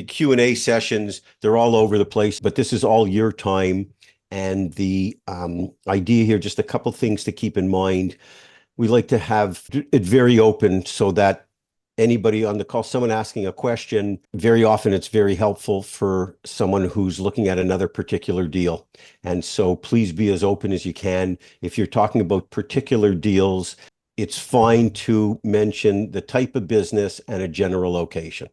the Q&A sessions, they're all over the place, but this is all your time. And the idea here, just a couple things to keep in mind. We like to have it very open so that anybody on the call, someone asking a question, very often it's very helpful for someone who's looking at another particular deal. And so please be as open as you can. If you're talking about particular deals, it's fine to mention the type of business and a general location.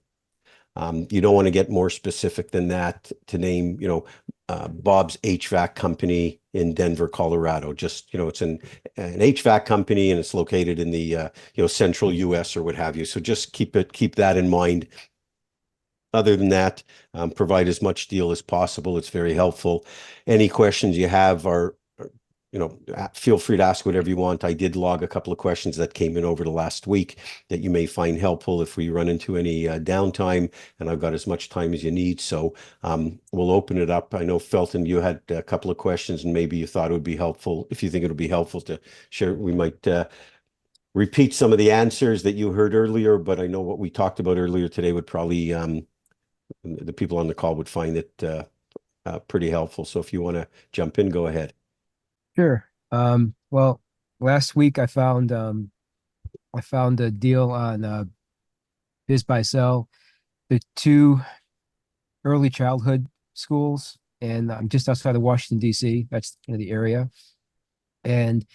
You don't want to get more specific than that to name, Bob's HVAC company in Denver, Colorado. Just, it's an HVAC company and it's located in the, central US or what have you. So just keep that in mind. Other than that, provide as much deal as possible. It's very helpful. Any questions you have feel free to ask whatever you want. I did log a couple of questions that came in over the last week that you may find helpful if we run into any downtime, and I've got as much time as you need. So we'll open it up. I know, Felton, you had a couple of questions and maybe you thought it would be helpful. If you think it'll be helpful to share, we might repeat some of the answers that you heard earlier, but I know what we talked about earlier today would probably, the people on the call would find it pretty helpful. So if you want to jump in, go ahead. Sure. Well, last week I found a deal on Biz Buy Sell, the two early childhood schools, and I'm just outside of Washington, D.C. That's the area. And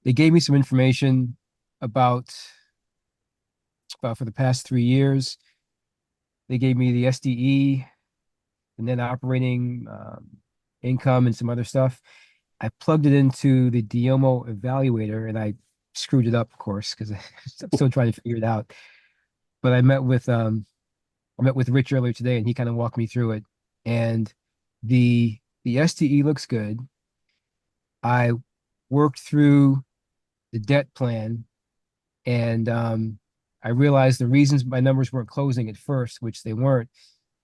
they gave me some information about for the past 3 years. They gave me the SDE and then operating income and some other stuff. I plugged it into the Diomo evaluator and I screwed it up, of course, because I'm still trying to figure it out. But I met with Rich earlier today and he kind of walked me through it. And the SDE looks good. I worked through the debt plan and I realized the reasons my numbers weren't closing at first, which they weren't,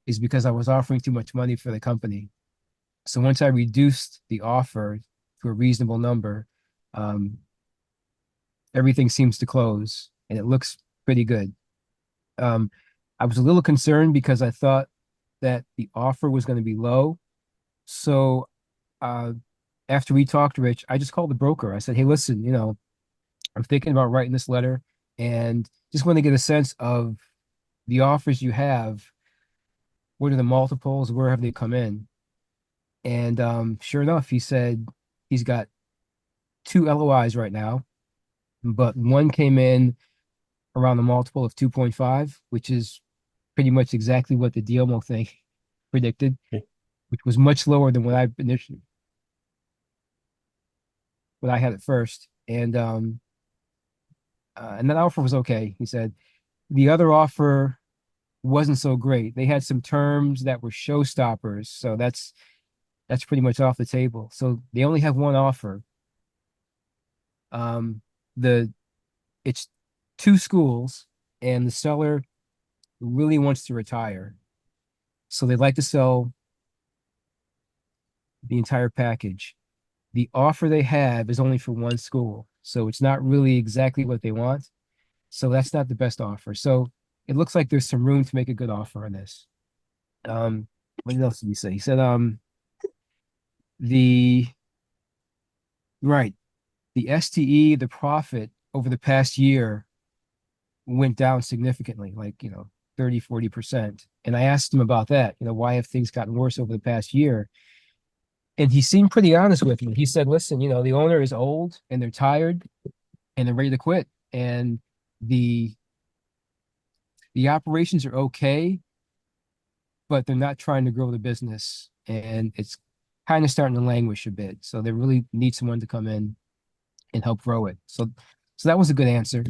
is because I was offering too much money for the company. So once I reduced the offer to a reasonable number, everything seems to close and it looks pretty good. I was a little concerned because I thought that the offer was going to be low. So after we talked, Rich, I just called the broker. I said, hey, listen, I'm thinking about writing this letter and just want to get a sense of the offers you have. What are the multiples? Where have they come in? And sure enough, he said he's got two LOIs right now, but one came in around the multiple of 2.5, which is pretty much exactly what the Diomo thing predicted, which was much lower than what I had at first. And that offer was okay. He said the other offer wasn't so great. They had some terms that were showstoppers, so that's pretty much off the table. So they only have one offer. The It's two schools, and the seller really wants to retire. So they'd like to sell the entire package. The offer they have is only for one school, so it's not really exactly what they want. So that's not the best offer. So it looks like there's some room to make a good offer on this. What else did he say? He said, the right, the STE, the profit over the past year went down significantly, like, 30, 40%. And I asked him about that, why have things gotten worse over the past year? And he seemed pretty honest with me. He said, listen, the owner is old and they're tired and they're ready to quit. And the operations are okay, but they're not trying to grow the business. And it's kind of starting to languish a bit. So they really need someone to come in and help grow it. So that was a good answer.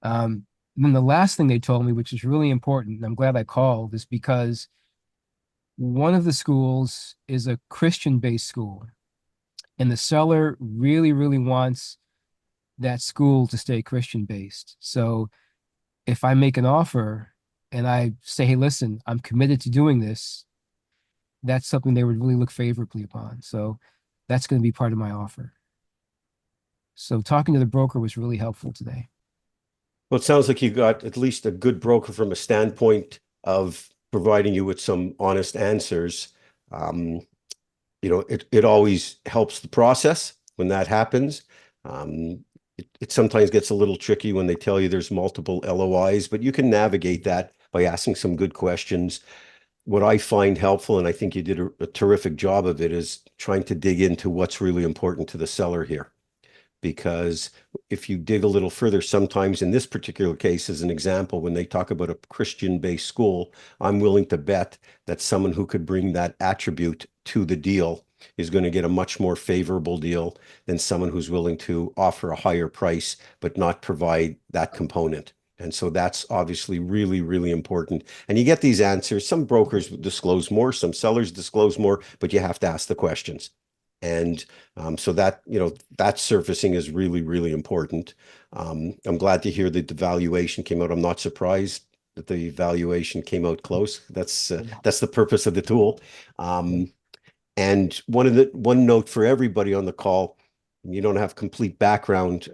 Then the last thing they told me, which is really important, and I'm glad I called, is because one of the schools is a Christian-based school, and the seller really, really wants that school to stay Christian-based. So if I make an offer and I say, hey, listen, I'm committed to doing this, that's something they would really look favorably upon. So that's going to be part of my offer. So talking to the broker was really helpful today. Well, it sounds like you got at least a good broker from a standpoint of providing you with some honest answers. Um, it always helps the process when that happens. It sometimes gets a little tricky when they tell you there's multiple LOIs, but you can navigate that by asking some good questions. What I find helpful, and I think you did a terrific job of it, is trying to dig into what's really important to the seller here. Because if you dig a little further, sometimes in this particular case, as an example, when they talk about a Christian-based school, I'm willing to bet that someone who could bring that attribute to the deal is going to get a much more favorable deal than someone who's willing to offer a higher price but not provide that component. And so that's obviously really, really important. And you get these answers. Some brokers disclose more, some sellers disclose more, but you have to ask the questions. And so that, that surfacing is really, really important. I'm glad to hear that the valuation came out. I'm not surprised that the valuation came out close. That's the purpose of the tool. Um, and one note for everybody on the call, you don't have complete background.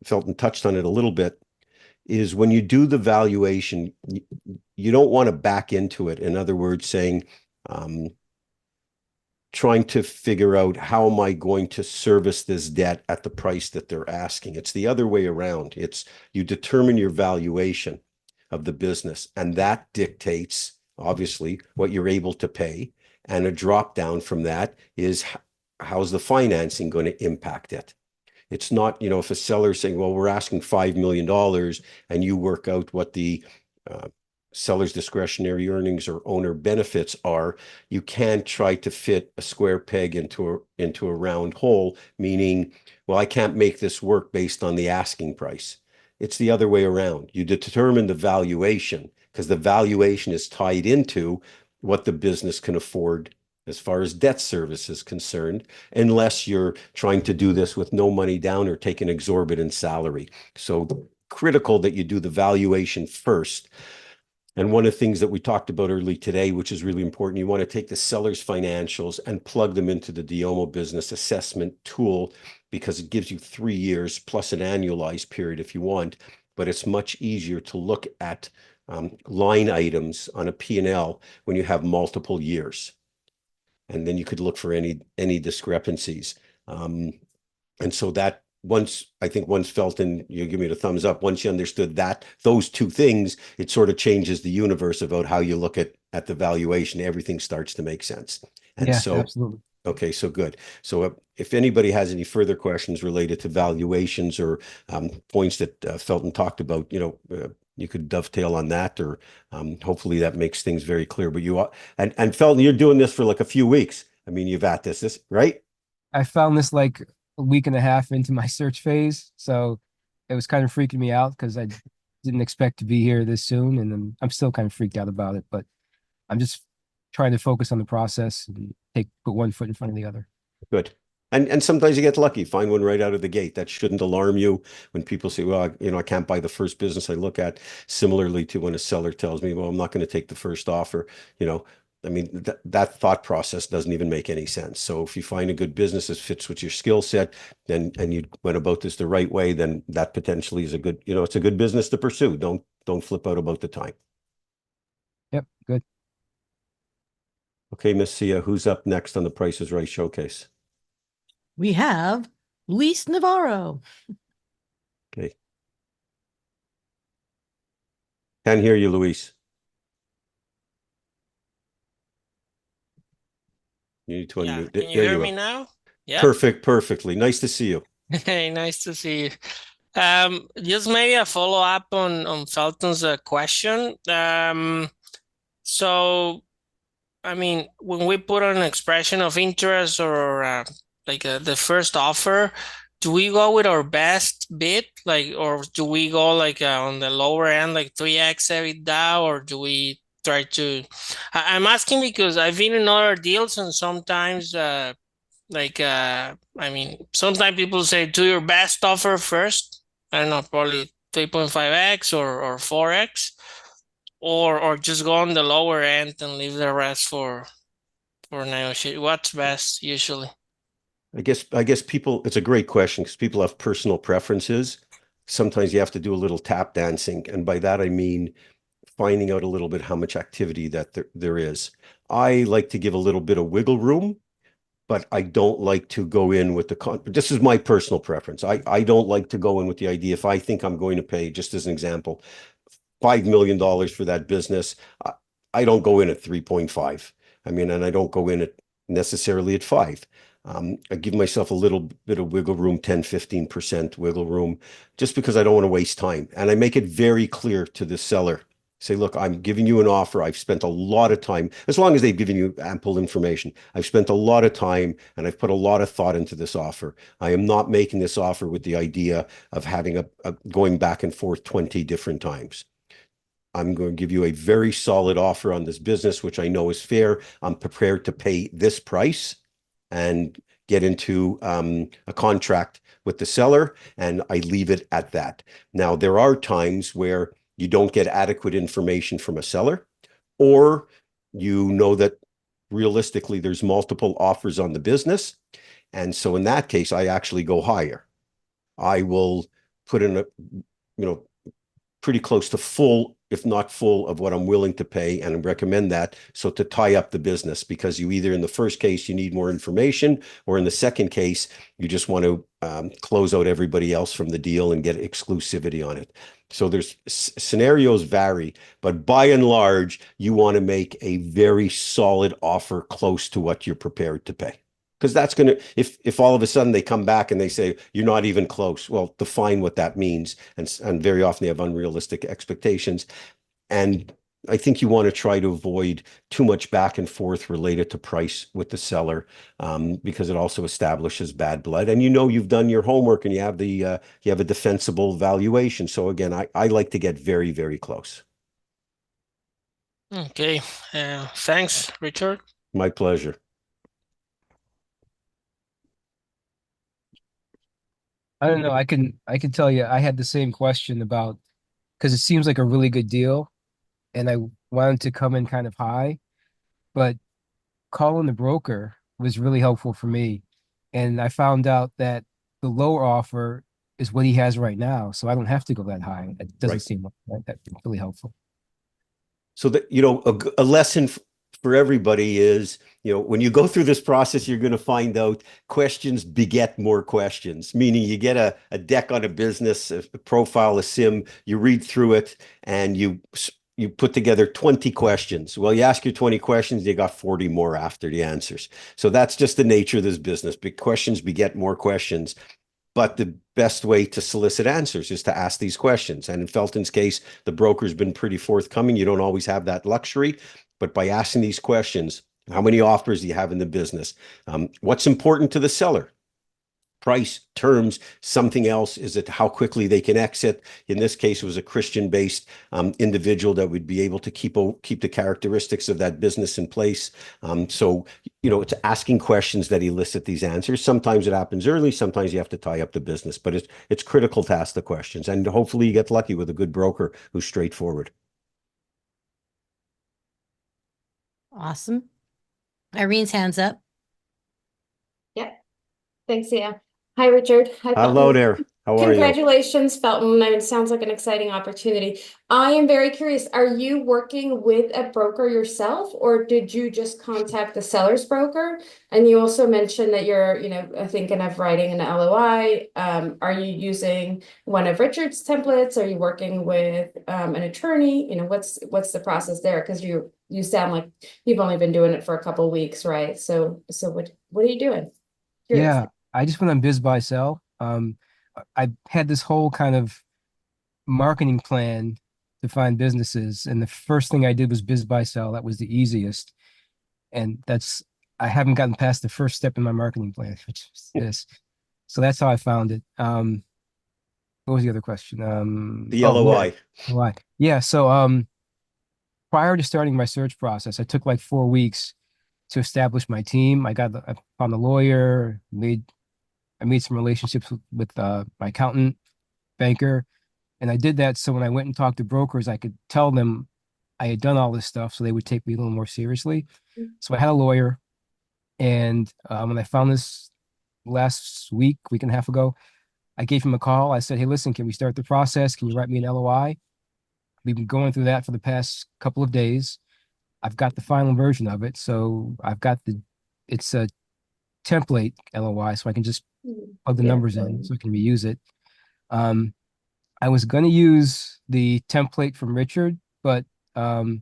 Felton touched on it a little bit, is when you do the valuation, you don't want to back into it. In other words, saying, um, trying to figure out how am I going to service this debt at the price that they're asking. It's the other way around. It's you determine your valuation of the business, and that dictates obviously what you're able to pay. And a drop down from that is how's the financing going to impact it. It's not, if a seller's saying, well, we're asking $5 million and you work out what the uh, seller's discretionary earnings or owner benefits are, you can't try to fit a square peg into a round hole, meaning, well, I can't make this work based on the asking price. It's the other way around. You determine the valuation because the valuation is tied into what the business can afford as far as debt service is concerned, unless you're trying to do this with no money down or take an exorbitant salary. So critical that you do the valuation first. And one of the things that we talked about early today, which is really important, you want to take the seller's financials and plug them into the Diomo business assessment tool because it gives you 3 years plus an annualized period if you want. But it's much easier to look at line items on a P&L when you have multiple years. And then you could look for any discrepancies. And so that once Felton, you give me the thumbs up, once you understood that, those two things, it sort of changes the universe about how you look at the valuation. Everything starts to make sense. And Yeah, so, absolutely. okay, so good. So if anybody has any further questions related to valuations or points that Felton talked about, you could dovetail on that, or hopefully that makes things very clear. But and Felton, you're doing this for like a few weeks. I mean, you've at this, right? I found this like a week and a half into my search phase, so it was kind of freaking me out because I didn't expect to be here this soon, and then I'm still kind of freaked out about it. But I'm just trying to focus on the process and put one foot in front of the other. Good. And sometimes you get lucky, find one right out of the gate. That shouldn't alarm you when people say, well, I can't buy the first business I look at. Similarly to when a seller tells me, well, I'm not going to take the first offer, you know, I mean, that thought process doesn't even make any sense. So if you find a good business that fits with your skill set, and you went about this the right way, then that potentially is a good, it's a good business to pursue. Don't flip out about the time. Yep, good. Okay, Miss Sia, who's up next on the Price is Right showcase? We have Luis Navarro. Okay. Can't hear you, Luis. You need to Yeah, unmute. can you There hear you me go. now? Yeah. Perfectly. Nice to see you. Hey, nice to see you. Just maybe a follow-up on Felton's question. So I mean, when we put an expression of interest or the first offer, do we go with our best bid, or do we go on the lower end, like 3x EBITDA, or do we try to? I'm asking because I've been in other deals and sometimes I mean, sometimes people say do your best offer first. I don't know, probably 3.5x or 4x, or just go on the lower end and leave the rest for negotiate. What's best usually? I guess people, it's a great question because people have personal preferences. sometimes you have to do a little tap dancing. And by that, I mean finding out a little bit how much activity that there is. I like to give a little bit of wiggle room, but I don't like to go in with this is my personal preference. I don't like to go in with the idea, if I think I'm going to pay, just as an example, $5 million for that business, I don't go in at 3.5. I mean, and I don't go in at necessarily at 5. I give myself a little bit of wiggle room, 10, 15% wiggle room, just because I don't want to waste time. And I make it very clear to the seller. Say, look, I'm giving you an offer. I've spent a lot of time, as long as they've given you ample information. I've spent a lot of time and I've put a lot of thought into this offer. I am not making this offer with the idea of having a going back and forth 20 different times. I'm going to give you a very solid offer on this business, which I know is fair. I'm prepared to pay this price and get into a contract with the seller, and I leave it at that. Now, there are times where you don't get adequate information from a seller, or you know that realistically there's multiple offers on the business. And so in that case, I actually go higher. I will put in pretty close to full, if not full, of what I'm willing to pay, and recommend that. So to tie up the business, because you either in the first case, you need more information, or in the second case, you just want to close out everybody else from the deal and get exclusivity on it. So there's scenarios vary, but by and large, you want to make a very solid offer close to what you're prepared to pay. Because that's going to, if all of a sudden they come back and they say, you're not even close, well, define what that means. And very often they have unrealistic expectations. And I think you want to try to avoid too much back and forth related to price with the seller, because it also establishes bad blood. And you've done your homework and you have a defensible valuation. So again, I like to get very, very close. Okay. Thanks, Richard. My pleasure. I don't know. I can tell you, I had the same question about, because it seems like a really good deal, and I wanted to come in kind of high, but calling the broker was really helpful for me. And I found out that the lower offer is what he has right now, so I don't have to go that high. It doesn't Right. seem like that really helpful. So that, a lesson for everybody is, when you go through this process, you're going to find out questions beget more questions, meaning you get a deck on a business, a profile, a sim, you read through it, and you put together 20 questions. Well, you ask your 20 questions, you got 40 more after the answers. So that's just the nature of this business. Big questions beget more questions. But the best way to solicit answers is to ask these questions. And in Felton's case, the broker's been pretty forthcoming. You don't always have that luxury, but by asking these questions, how many offers do you have in the business? What's important to the seller? Price, terms, something else. Is it how quickly they can exit? In this case, it was a Christian-based individual that would be able to keep the characteristics of that business in place. So, it's asking questions that elicit these answers. Sometimes it happens early. Sometimes you have to tie up the business, but it's critical to ask the questions. And hopefully you get lucky with a good broker who's straightforward. Awesome. Irene's hands up. Yep. Thanks, Sia. Hi, Richard. Hi, Hello Felton. there. How are you? Congratulations, Felton. It sounds like an exciting opportunity. I am very curious. Are you working with a broker yourself, or did you just contact the seller's broker? And you also mentioned that you're, thinking of writing an LOI. Are you using one of Richard's templates? Are you working with an attorney? What's the process there? Because you sound like you've only been doing it for a couple of weeks, right? So what are you doing? Curious. Yeah, I just went on Biz Buy Sell. I had this whole kind of marketing plan to find businesses, and the first thing I did was Biz Buy Sell. That was the easiest, and I haven't gotten past the first step in my marketing plan, which is this. So that's how I found it. What was the other question? The LOI. Why? Yeah. So prior to starting my search process, I took like 4 weeks to establish my team. I found a lawyer, I made some relationships with my accountant, banker, and I did that so when I went and talked to brokers, I could tell them I had done all this stuff, so they would take me a little more seriously. So I had a lawyer, and when I found this last week and a half ago, I gave him a call. I said, hey, listen, can we start the process? Can you write me an LOI? We've been going through that for the past couple of days. I've got the final version of it. So it's a template LOI, so I can just plug the Yeah. numbers in so I can reuse it. I was going to use the template from Richard, but the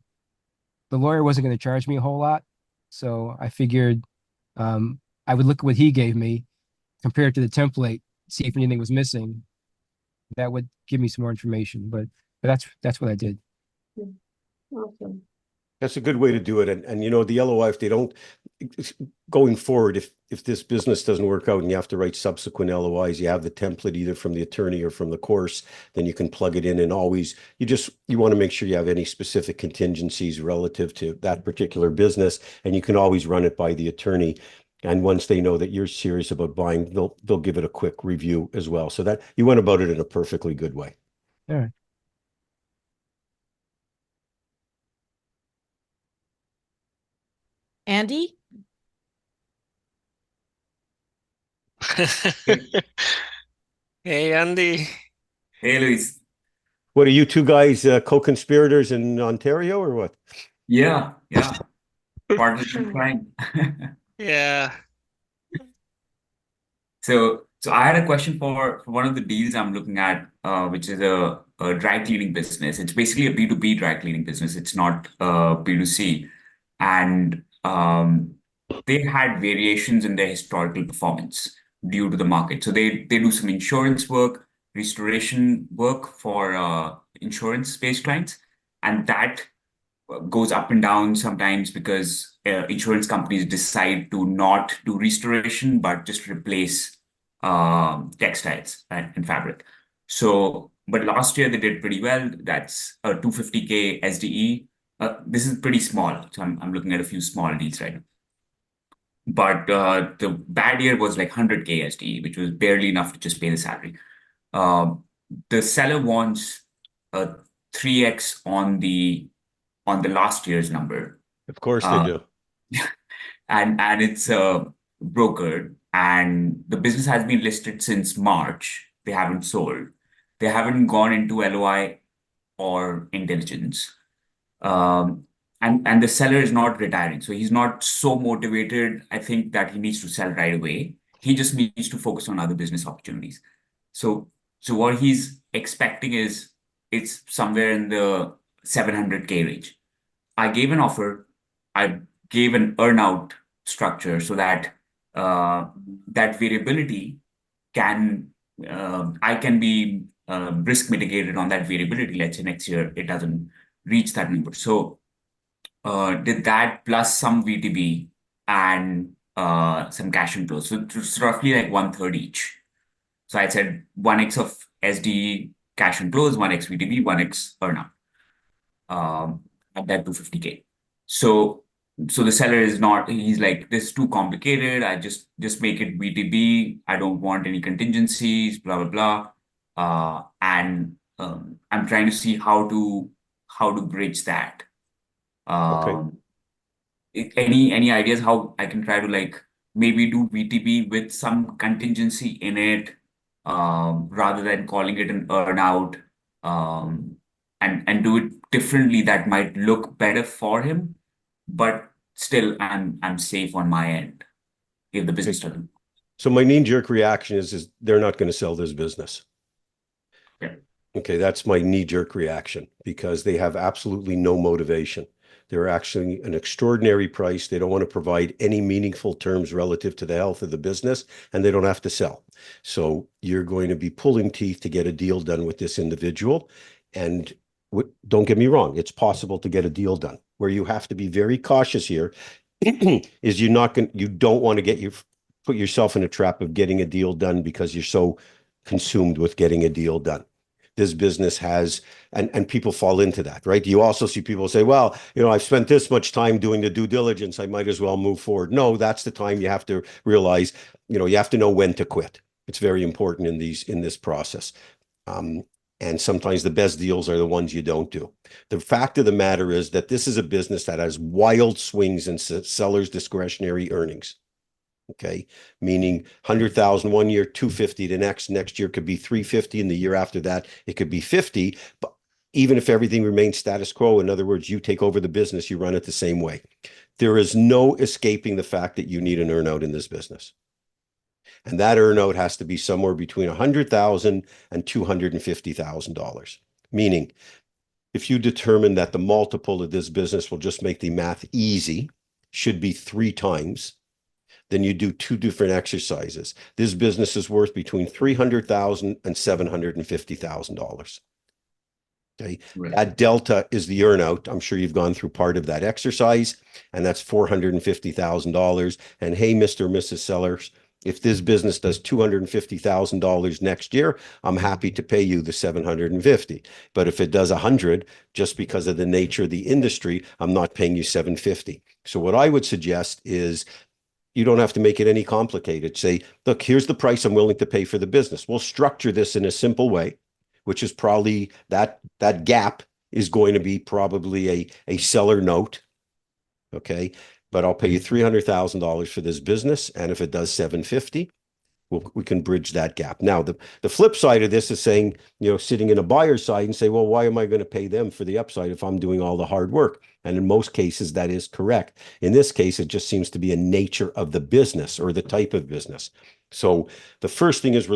lawyer wasn't going to charge me a whole lot. So I figured I would look at what he gave me, compare it to the template, see if anything was missing. That would give me some more information, but that's what I did. Awesome. That's a good way to do it. And you know, the LOI, if they don't, going forward, if this business doesn't work out and you have to write subsequent LOIs, you have the template either from the attorney or from the course, then you can plug it in. And always, you want to make sure you have any specific contingencies relative to that particular business, and you can always run it by the attorney. And once they know that you're serious about buying, they'll give it a quick review as well. So that you went about it in a perfectly good way. All right. Andy? Hey, Andy. Hey, Luis. What are you two guys co-conspirators in Ontario or what? Yeah, partners in crime. Yeah. So I had a question for one of the deals I'm looking at, which is a dry cleaning business. It's basically a B2B dry cleaning business. It's not B2C. And they had variations in their historical performance due to the market. So they do some insurance work, restoration work for insurance-based clients, and that goes up and down sometimes because insurance companies decide to not do restoration, but just replace textiles and fabric. So, but last year they did pretty well. That's a 250K SDE. This is pretty small. So I'm looking at a few small deals right now. But the bad year was like 100K SDE, which was barely enough to just pay the salary. The seller wants a 3x on the last year's number. Of course they do. And it's brokered, and the business has been listed since March. They haven't sold. They haven't gone into LOI or in diligence. And the seller is not retiring. So he's not so motivated, I think, that he needs to sell right away. He just needs to focus on other business opportunities. So what he's expecting is it's somewhere in the 700K range. I gave an offer. I gave an earnout structure so that that variability can I can be risk mitigated on that variability. Let's say next year it doesn't reach that number. So did that plus some VTB and some cash inflows. So it's roughly like 1/3 each. So I said 1x of SD cash inflows, 1x VTB, 1x earnout. At that 250K. So the seller is not, he's like, this is too complicated. I just make it VTB. I don't want any contingencies, blah, blah, blah. And I'm trying to see how to bridge that. Okay. Any ideas how I can try to like maybe do VTB with some contingency in it, rather than calling it an earnout, and do it differently that might look better for him, but still I'm safe on my end if the business doesn't. So my knee-jerk reaction is they're not going to sell this business. Yeah. Okay, that's my knee-jerk reaction because they have absolutely no motivation. They're actually an extraordinary price. They don't want to provide any meaningful terms relative to the health of the business, and they don't have to sell. So you're going to be pulling teeth to get a deal done with this individual. And don't get me wrong, it's possible to get a deal done. Where you have to be very cautious here is you don't want to put yourself in a trap of getting a deal done because you're so consumed with getting a deal done. This business has, and people fall into that, right? You also see people say, well, I've spent this much time doing the due diligence, I might as well move forward. No, that's the time you have to realize, you have to know when to quit. It's very important in this process. And sometimes the best deals are the ones you don't do. The fact of the matter is that this is a business that has wild swings in sellers' discretionary earnings. Okay, meaning 100,000 one year, 250 the next year could be 350, and the year after that it could be 50. But even if everything remains status quo, in other words, you take over the business, you run it the same way. There is no escaping the fact that you need an earnout in this business. And that earnout has to be somewhere between 100,000 and $250,000. Meaning, if you determine that the multiple of this business will just make the math easy, should be 3 times, then you do 2 different exercises. This business is worth between $300,000 and $750,000. Okay, Right. that delta is the earnout. I'm sure you've gone through part of that exercise, and that's $450,000. And hey, Mr. or Mrs. Sellers, if this business does $250,000 next year, I'm happy to pay you the 750. But if it does 100, just because of the nature of the industry, I'm not paying you 750. So what I would suggest is you don't have to make it any complicated. Say, look, here's the price I'm willing to pay for the business. We'll structure this in a simple way, which is probably that gap is going to be probably a seller note. Okay. But I'll pay you $300,000 for this business. And if it does 750, we can bridge that gap. Now, the flip side of this is saying, sitting in a buyer's side and say, well, why am I going to pay them for the upside if I'm doing all the hard work? And in most cases, that is correct. In this case, it just seems to be a nature of the business or the type of business. So the first thing is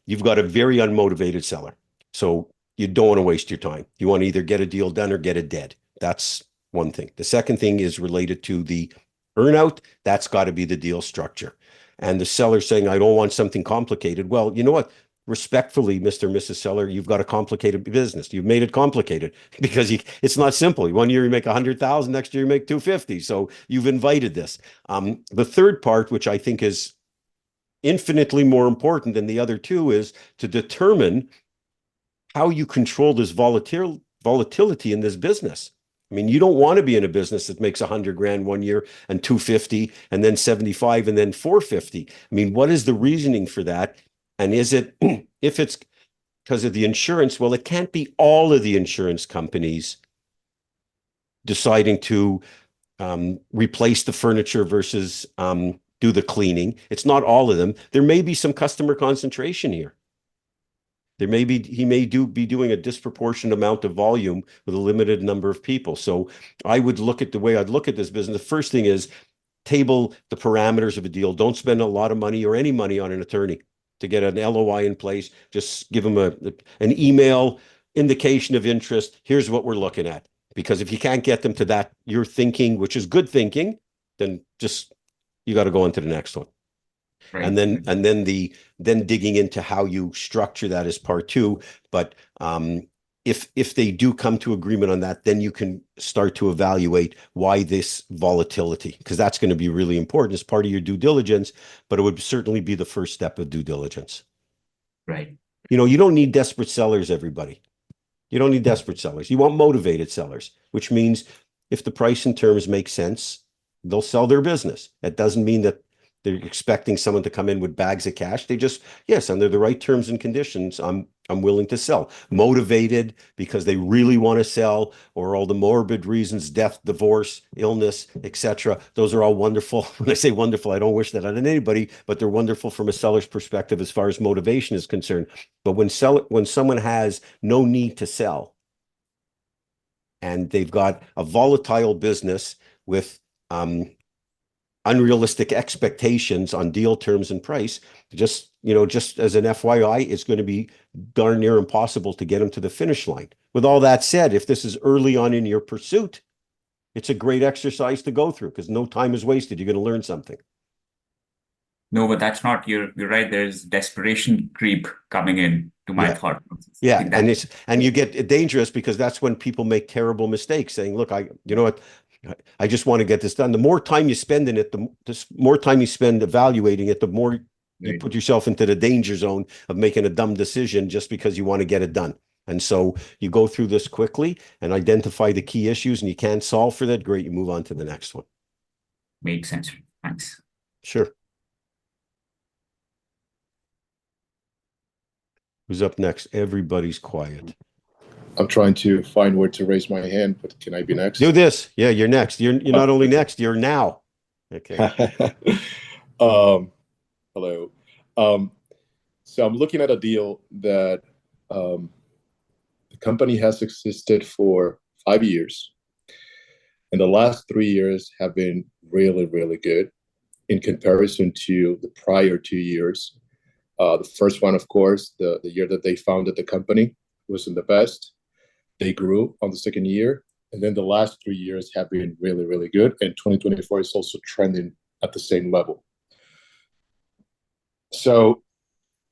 you've got a very unmotivated seller. So you don't want to waste your time. You want to either get a deal done or get it dead. That's one thing. The second thing is related to the earnout. That's got to be the deal structure. And the seller saying, I don't want something complicated. Well, you know what? Respectfully, Mr. and Mrs. Seller, you've got a complicated business. You've made it complicated because it's not simple. One year you make 100,000, next year you make 250. So you've invited this. The third part, which I think is infinitely more important than the other two, is to determine how you control this volatility in this business. I mean, you don't want to be in a business that makes 100 grand one year and 250 and then 75 and then 450. I mean, what is the reasoning for that? And is it, if it's because of the insurance, well, it can't be all of the insurance companies deciding to replace the furniture versus do the cleaning. It's not all of them. There may be some customer concentration here. He may be doing a disproportionate amount of volume with a limited number of people. So I would look at the way I'd look at this business. The first thing is table the parameters of a deal. Don't spend a lot of money or any money on an attorney to get an LOI in place. Just give them an email indication of interest. Here's what we're looking at. Because if you can't get them to that, your thinking, which is good thinking, then you got to go on to the next one. Right. And then digging into how you structure that as part 2. But if they do come to agreement on that, then you can start to evaluate why this volatility, because that's going to be really important as part of your due diligence, but it would certainly be the first step of due diligence. Right. You don't need desperate sellers, everybody. You don't need desperate sellers. You want motivated sellers, which means if the price and terms make sense, they'll sell their business. That doesn't mean that they're expecting someone to come in with bags of cash. They just, yes, under the right terms and conditions, I'm willing to sell. Motivated because they really want to sell, or all the morbid reasons, death, divorce, illness, etc. Those are all wonderful. When I say wonderful, I don't wish that on anybody, but they're wonderful from a seller's perspective as far as motivation is concerned. But when someone has no need to sell and they've got a volatile business with unrealistic expectations on deal terms and price, just as an FYI, it's going to be darn near impossible to get them to the finish line. With all that said, if this is early on in your pursuit, it's a great exercise to go through because no time is wasted. You're going to learn something. No, but that's not, you're right. There's desperation creep coming in to my thought process. Yeah. And you get dangerous because that's when people make terrible mistakes saying, look, I just want to get this done. The more time you spend in it, the more time you spend evaluating it, the more you put yourself into the danger zone of making a dumb decision just because you want to get it done. And so you go through this quickly and identify the key issues, and you can't solve for that. Great. You move on to the next one. Makes sense. Thanks. Sure. Who's up next? Everybody's quiet. I'm trying to find where to raise my hand, but can I be next? Do this. Yeah, you're next. You're not only next, you're now. Okay. Hello. So I'm looking at a deal that the company has existed for 5 years, and the last 3 years have been really, really good in comparison to the prior 2 years. The first one, of course, the year that they founded the company wasn't the best. They grew on the second year. And then the last 3 years have been really, really good. And 2024 is also trending at the same level. So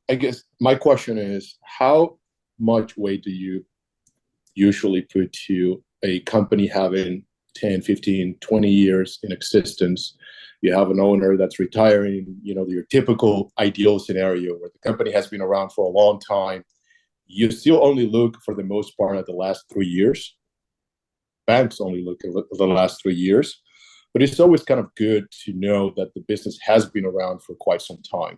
I guess my question is, how much weight do you usually put to a company having 10, 15, 20 years in existence? You have an owner that's retiring, your typical ideal scenario where the company has been around for a long time. You still only look for the most part at the last 3 years. Banks only look at the last 3 years. But it's always kind of good to know that the business has been around for quite some time.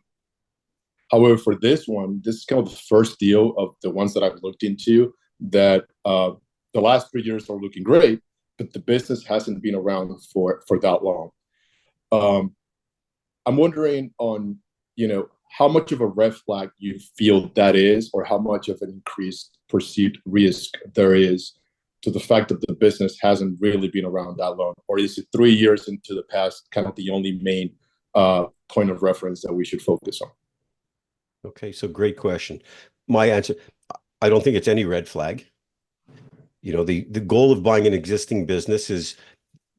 However, for this one, this is kind of the first deal of the ones that I've looked into that the last 3 years are looking great, but the business hasn't been around for that long. I'm wondering on, how much of a red flag you feel that is, or how much of an increased perceived risk there is to the fact that the business hasn't really been around that long, or is it 3 years into the past kind of the only main point of reference that we should focus on? Okay, so great question. My answer, I don't think it's any red flag. The goal of buying an existing business is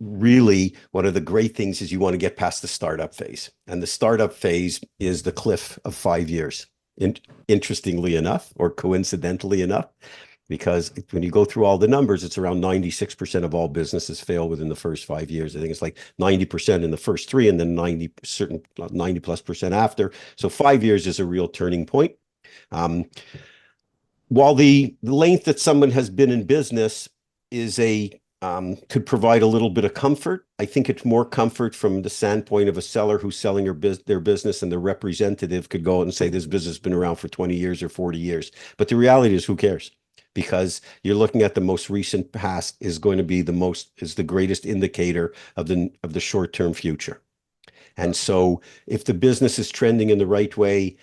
really one of the great things is you want to get past the startup phase. And the startup phase is the cliff of 5 years. Interestingly enough, or coincidentally enough, because when you go through all the numbers, it's around 96% of all businesses fail within the first 5 years. I think it's like 90% in the first three, and then 90+% after. So 5 years is a real turning point. While the length that someone has been in business is could provide a little bit of comfort, I think it's more comfort from the standpoint of a seller who's selling their business, and the representative could go out and say this business has been around for 20 years or 40 years. But the reality is, who cares? Because you're looking at the most recent past is going to be the greatest indicator of the short-term future. And so if the business is trending in the right way,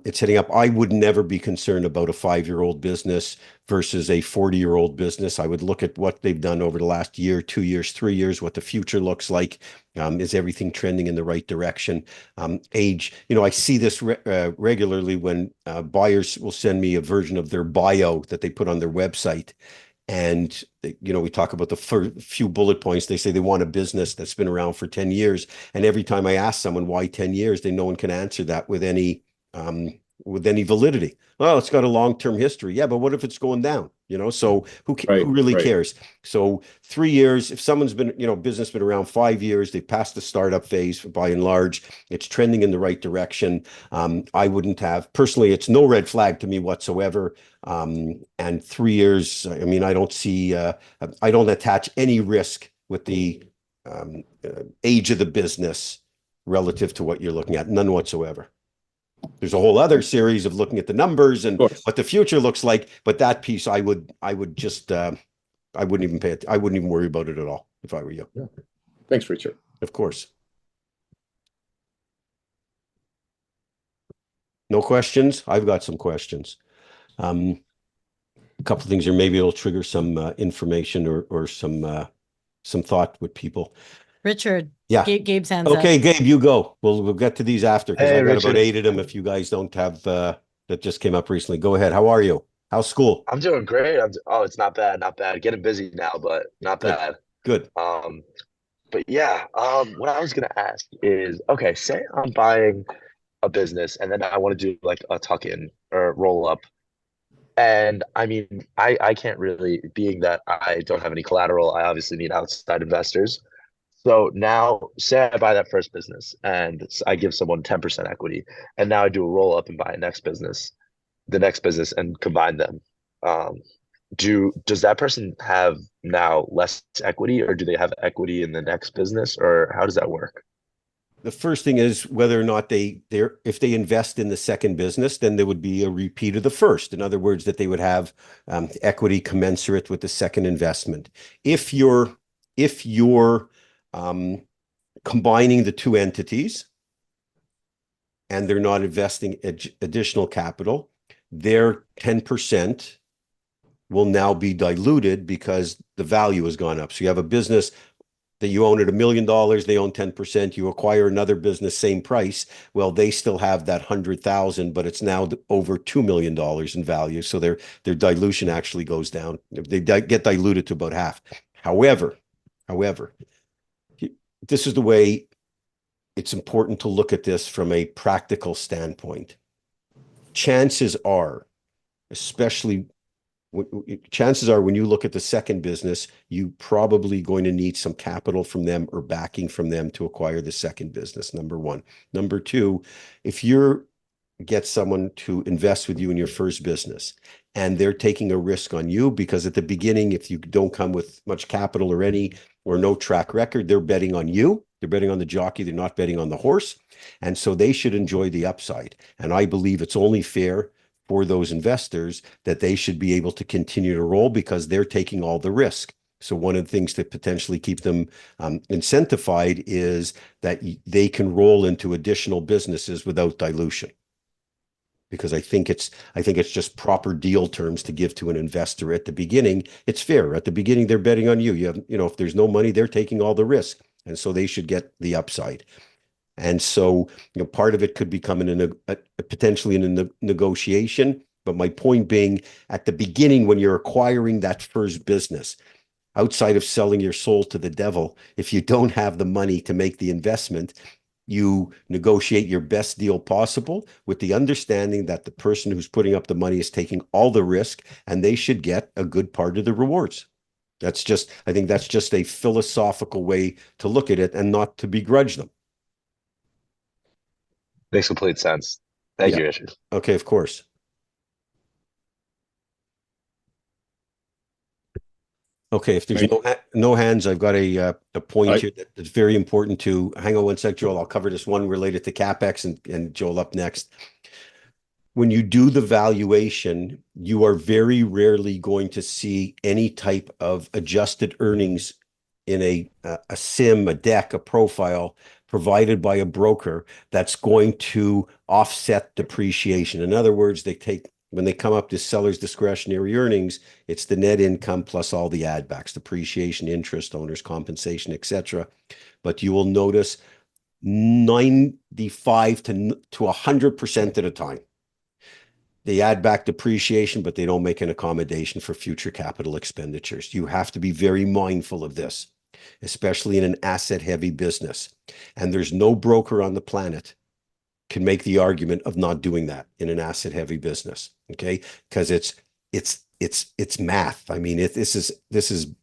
it's heading up. I would never be concerned about a 5-year-old business versus a 40-year-old business. I would look at what they've done over the last year, 2 years, 3 years, what the future looks like. Is everything trending in the right direction? Age, I see this regularly when buyers will send me a version of their bio that they put on their website. And, we talk about the few bullet points. They say they want a business that's been around for 10 years. And every time I ask someone why 10 years, no one can answer that with any validity. Well, it's got a long-term history. Yeah, but what if it's going down? So who really cares? So 3 years, if someone's been, business been around 5 years, they've passed the startup phase by and large, it's trending in the right direction. I wouldn't have, personally, it's no red flag to me whatsoever. And 3 years, I don't see, I don't attach any risk with the age of the business relative to what you're looking at, none whatsoever. There's a whole other series of looking at the numbers and what the future looks like, but that piece I would just I wouldn't even worry about it at all if I were you. Yeah. Thanks, Richard. Of course. No questions? I've got some questions. A couple of things here, maybe it'll trigger some information or some thought with people. Richard. Yeah. Gabe's hands up. Okay, Gabe, you go. We'll get to these after, because I got Richard. about 8 of them if you guys don't have that just came up recently. Go ahead. How are you? How's school? I'm doing great. It's not bad, not bad. Getting busy now, but not bad. Good. But yeah, what I was gonna ask is, okay, say I'm buying a business and then I want to do like a tuck-in or roll up. And I can't really, being that I don't have any collateral, I obviously need outside investors. So now, say I buy that first business and I give someone 10% equity, and now I do a roll up and buy the next business, and combine them. Does that person have now less equity, or do they have equity in the next business, or how does that work? The first thing is whether or not if they invest in the second business, then there would be a repeat of the first. In other words, that they would have equity commensurate with the second investment. If your combining the two entities and they're not investing additional capital, their 10% will now be diluted because the value has gone up. So you have a business that you own at $1 million, they own 10%, you acquire another business, same price. Well, they still have that 100,000, but it's now over $2 million in value. So their dilution actually goes down. They get diluted to about half. However, this is the way it's important to look at this from a practical standpoint. Chances are, especially chances are when you look at the second business, you probably going to need some capital from them or backing from them to acquire the second business, number one. Number two, if you're get someone to invest with you in your first business and they're taking a risk on you because at the beginning, if you don't come with much capital or any or no track record, they're betting on you. They're betting on the jockey. They're not betting on the horse. And so they should enjoy the upside. And I believe it's only fair for those investors that they should be able to continue to roll because they're taking all the risk. So one of the things that potentially keep them incentivized is that they can roll into additional businesses without dilution. Because I think it's just proper deal terms to give to an investor at the beginning. It's fair. At the beginning, they're betting on you. If there's no money, they're taking all the risk. And so they should get the upside. And so, part of it could become potentially in a negotiation. But my point being, at the beginning, when you're acquiring that first business, outside of selling your soul to the devil, if you don't have the money to make the investment, you negotiate your best deal possible with the understanding that the person who's putting up the money is taking all the risk and they should get a good part of the rewards. I think that's just a philosophical way to look at it and not to begrudge them. Makes complete sense. Thank you, Richard. Okay, of course. Okay, if there's no hands, I've got a point here that's very important to hang on one sec, Joel. I'll cover this one related to CapEx and Joel up next. When you do the valuation, you are very rarely going to see any type of adjusted earnings in a sim, a deck, a profile provided by a broker that's going to offset depreciation. In other words, when they come up to seller's discretionary earnings, it's the net income plus all the add backs, depreciation, interest, owner's compensation, etc. But you will notice 95 to 100% of the time, they add back depreciation, but they don't make an accommodation for future capital expenditures. You have to be very mindful of this, especially in an asset-heavy business. And there's no broker on the planet can make the argument of not doing that in an asset-heavy business, okay? Because it's math. I mean, this is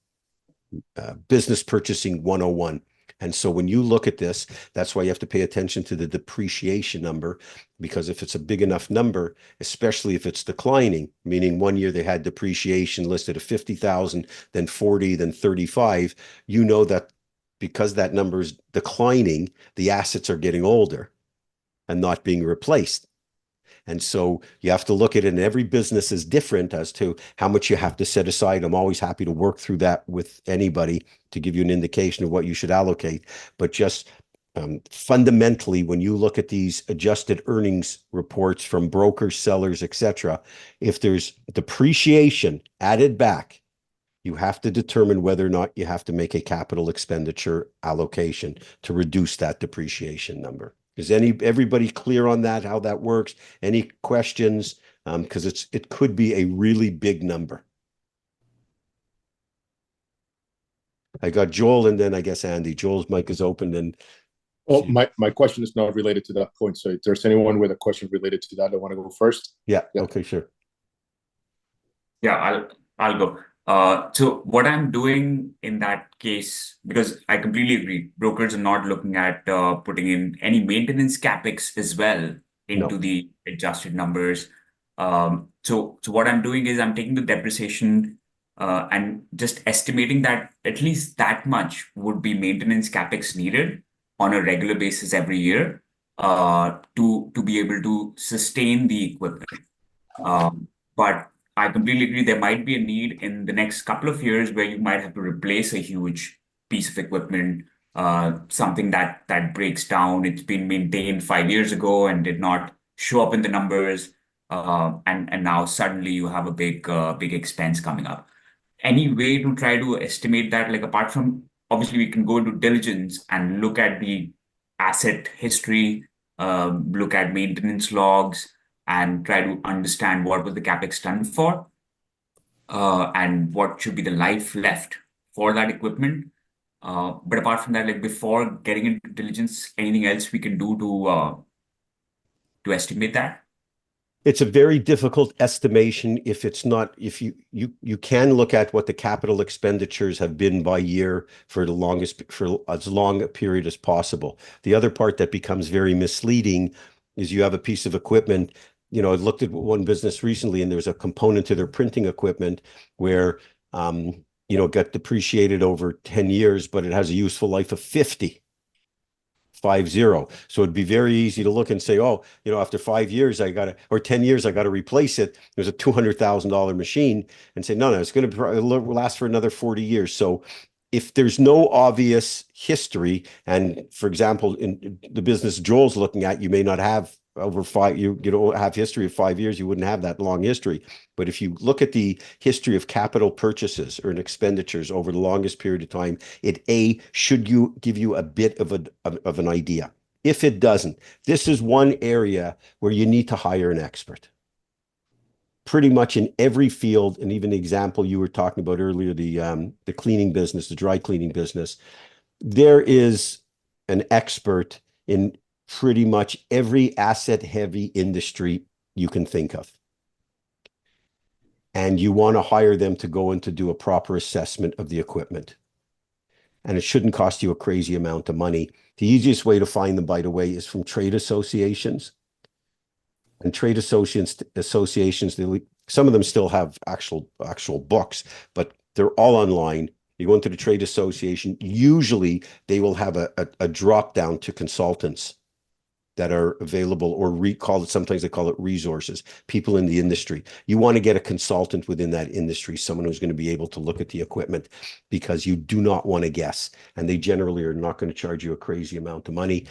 business purchasing 101. And so when you look at this, that's why you have to pay attention to the depreciation number, because if it's a big enough number, especially if it's declining, meaning one year they had depreciation listed at 50,000, then 40, then 35, you know that because that number is declining, the assets are getting older and not being replaced. And so you have to look at it, and every business is different as to how much you have to set aside. I'm always happy to work through that with anybody to give you an indication of what you should allocate. But just fundamentally, when you look at these adjusted earnings reports from brokers, sellers, etc., if there's depreciation added back, you have to determine whether or not you have to make a capital expenditure allocation to reduce that depreciation number. Is everybody clear on that, how that works? Any questions? Because it could be a really big number. I got Joel and then I guess Andy. Joel's mic is open and Well, my question is not related to that point. So if there's anyone with a question related to that, I want to go first. Yeah. Okay, sure. Yeah, I'll go. So what I'm doing in that case, because I completely agree, brokers are not looking at putting in any maintenance capex as well into the adjusted numbers. So what I'm doing is I'm taking the depreciation and just estimating that at least that much would be maintenance capex needed on a regular basis every year to be able to sustain the equipment. But I completely agree. There might be a need in the next couple of years where you might have to replace a huge piece of equipment something that breaks down. It's been maintained 5 years ago and did not show up in the numbers, and now suddenly you have a big expense coming up. Any way to try to estimate that? Like apart from obviously we can go into diligence and look at the asset history, look at maintenance logs, and try to understand what was the capex done for, and what should be the life left for that equipment. But apart from that, like before getting into diligence, anything else we can do to estimate that? It's a very difficult estimation if it's not, if you can look at what the capital expenditures have been by year for as long a period as possible. The other part that becomes very misleading is you have a piece of equipment. I looked at one business recently, and there was a component to their printing equipment where it got depreciated over 10 years, but it has a useful life of 50. 50. So it'd be very easy to look and say, oh, after 5 years, or 10 years, I got to replace it. There's a $200,000 machine, and say, no, it's going to last for another 40 years. So if there's no obvious history, and for example, in the business Joel's looking at, you may not have over 5, you don't have history of 5 years, you wouldn't have that long history. But if you look at the history of capital purchases or expenditures over the longest period of time, it should give you a bit of an idea. If it doesn't, this is one area where you need to hire an expert. Pretty much in every field, and even the example you were talking about earlier, the cleaning business, the dry cleaning business, there is an expert in pretty much every asset-heavy industry you can think of. And you want to hire them to go in to do a proper assessment of the equipment. And it shouldn't cost you a crazy amount of money. The easiest way to find them, by the way, is from trade associations. And trade associations, some of them still have actual books, but they're all online. You go into the trade association, usually they will have a drop down to consultants that are available, or sometimes they call it resources, people in the industry. You want to get a consultant within that industry, someone who's going to be able to look at the equipment, because you do not want to guess. And they generally are not going to charge you a crazy amount of money,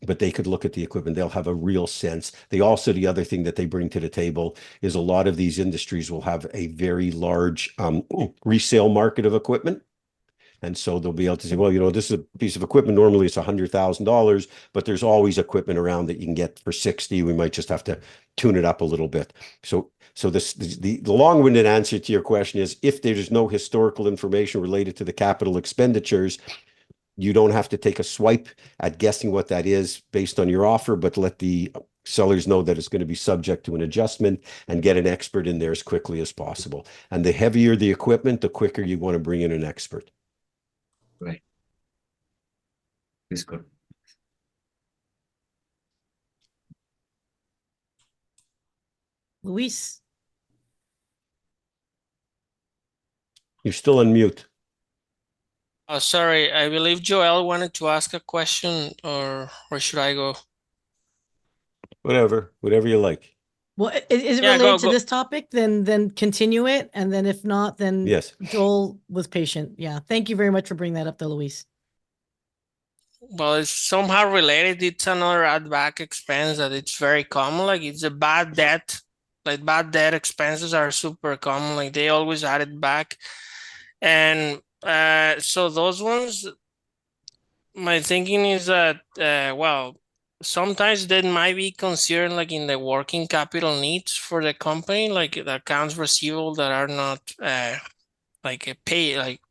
but they could look at the equipment. They'll have a real sense. The other thing that they bring to the table is a lot of these industries will have a very large resale market of equipment. And so they'll be able to say, well, this is a piece of equipment. Normally it's $100,000, but there's always equipment around that you can get for 60. We might just have to tune it up a little bit. So the long-winded answer to your question is, if there's no historical information related to the capital expenditures, you don't have to take a swipe at guessing what that is based on your offer, but let the sellers know that it's going to be subject to an adjustment, and get an expert in there as quickly as possible. And the heavier the equipment, the quicker you want to bring in an expert. Right. It's good. Luis, You're still on mute. Sorry, I believe Joel wanted to ask a question, or should I go? Whatever you like. well, is it Yeah, related to go. this topic? Then continue it, and then if not, then Yes. Joel was patient. Yeah, thank you very much for bringing that up, though, Luis. Well, it's somehow related. It's another add back expense that it's very common. Like it's a bad debt. Like bad debt expenses are super common. Like they always add it back. And so those ones, my thinking is that well, sometimes that might be considered like in the working capital needs for the company, like the accounts receivable that are not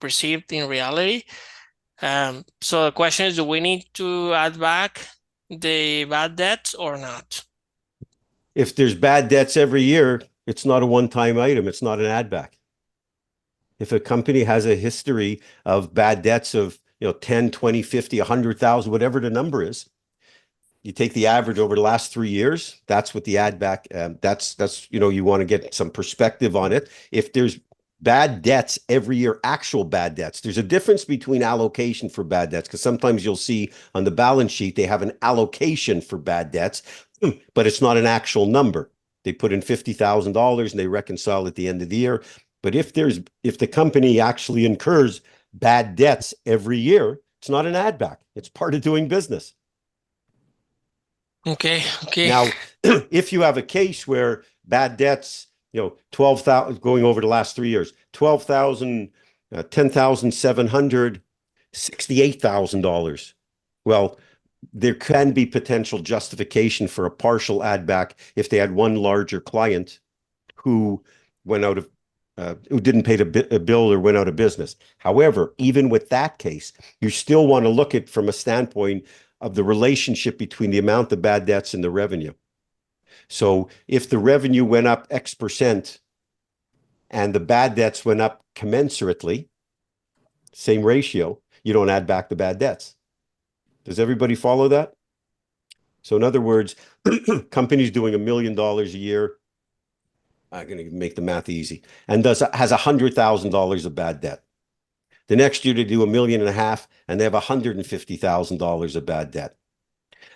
received in reality. So the question is, do we need to add back the bad debts or not? If there's bad debts every year, it's not a one-time item. It's not an add back. If a company has a history of bad debts of 10, 20, 50, 100,000, whatever the number is, you take the average over the last 3 years, that's what the add back, that's you want to get some perspective on it. If there's bad debts every year, actual bad debts, there's a difference between allocation for bad debts, because sometimes you'll see on the balance sheet they have an allocation for bad debts, but it's not an actual number. They put in $50,000 and they reconcile at the end of the year. But if the company actually incurs bad debts every year, It's not an add back. It's part of doing business. Okay. Okay. Now, if you have a case where bad debts, 12,000 going over the last 3 years, 12,000, 10,700, $68,000. Well, there can be potential justification for a partial add back if they had one larger client who went out of who didn't pay a bill or went out of business. However, even with that case, you still want to look at from a standpoint of the relationship between the amount of bad debts and the revenue. So if the revenue went up X% and the bad debts went up commensurately, same ratio, you don't add back the bad debts. Does everybody follow that? So in other words, companies doing $1 million a year, I'm going to make the math easy, and has $100,000 of bad debt. The next year they do $1.5 million and they have $150,000 of bad debt.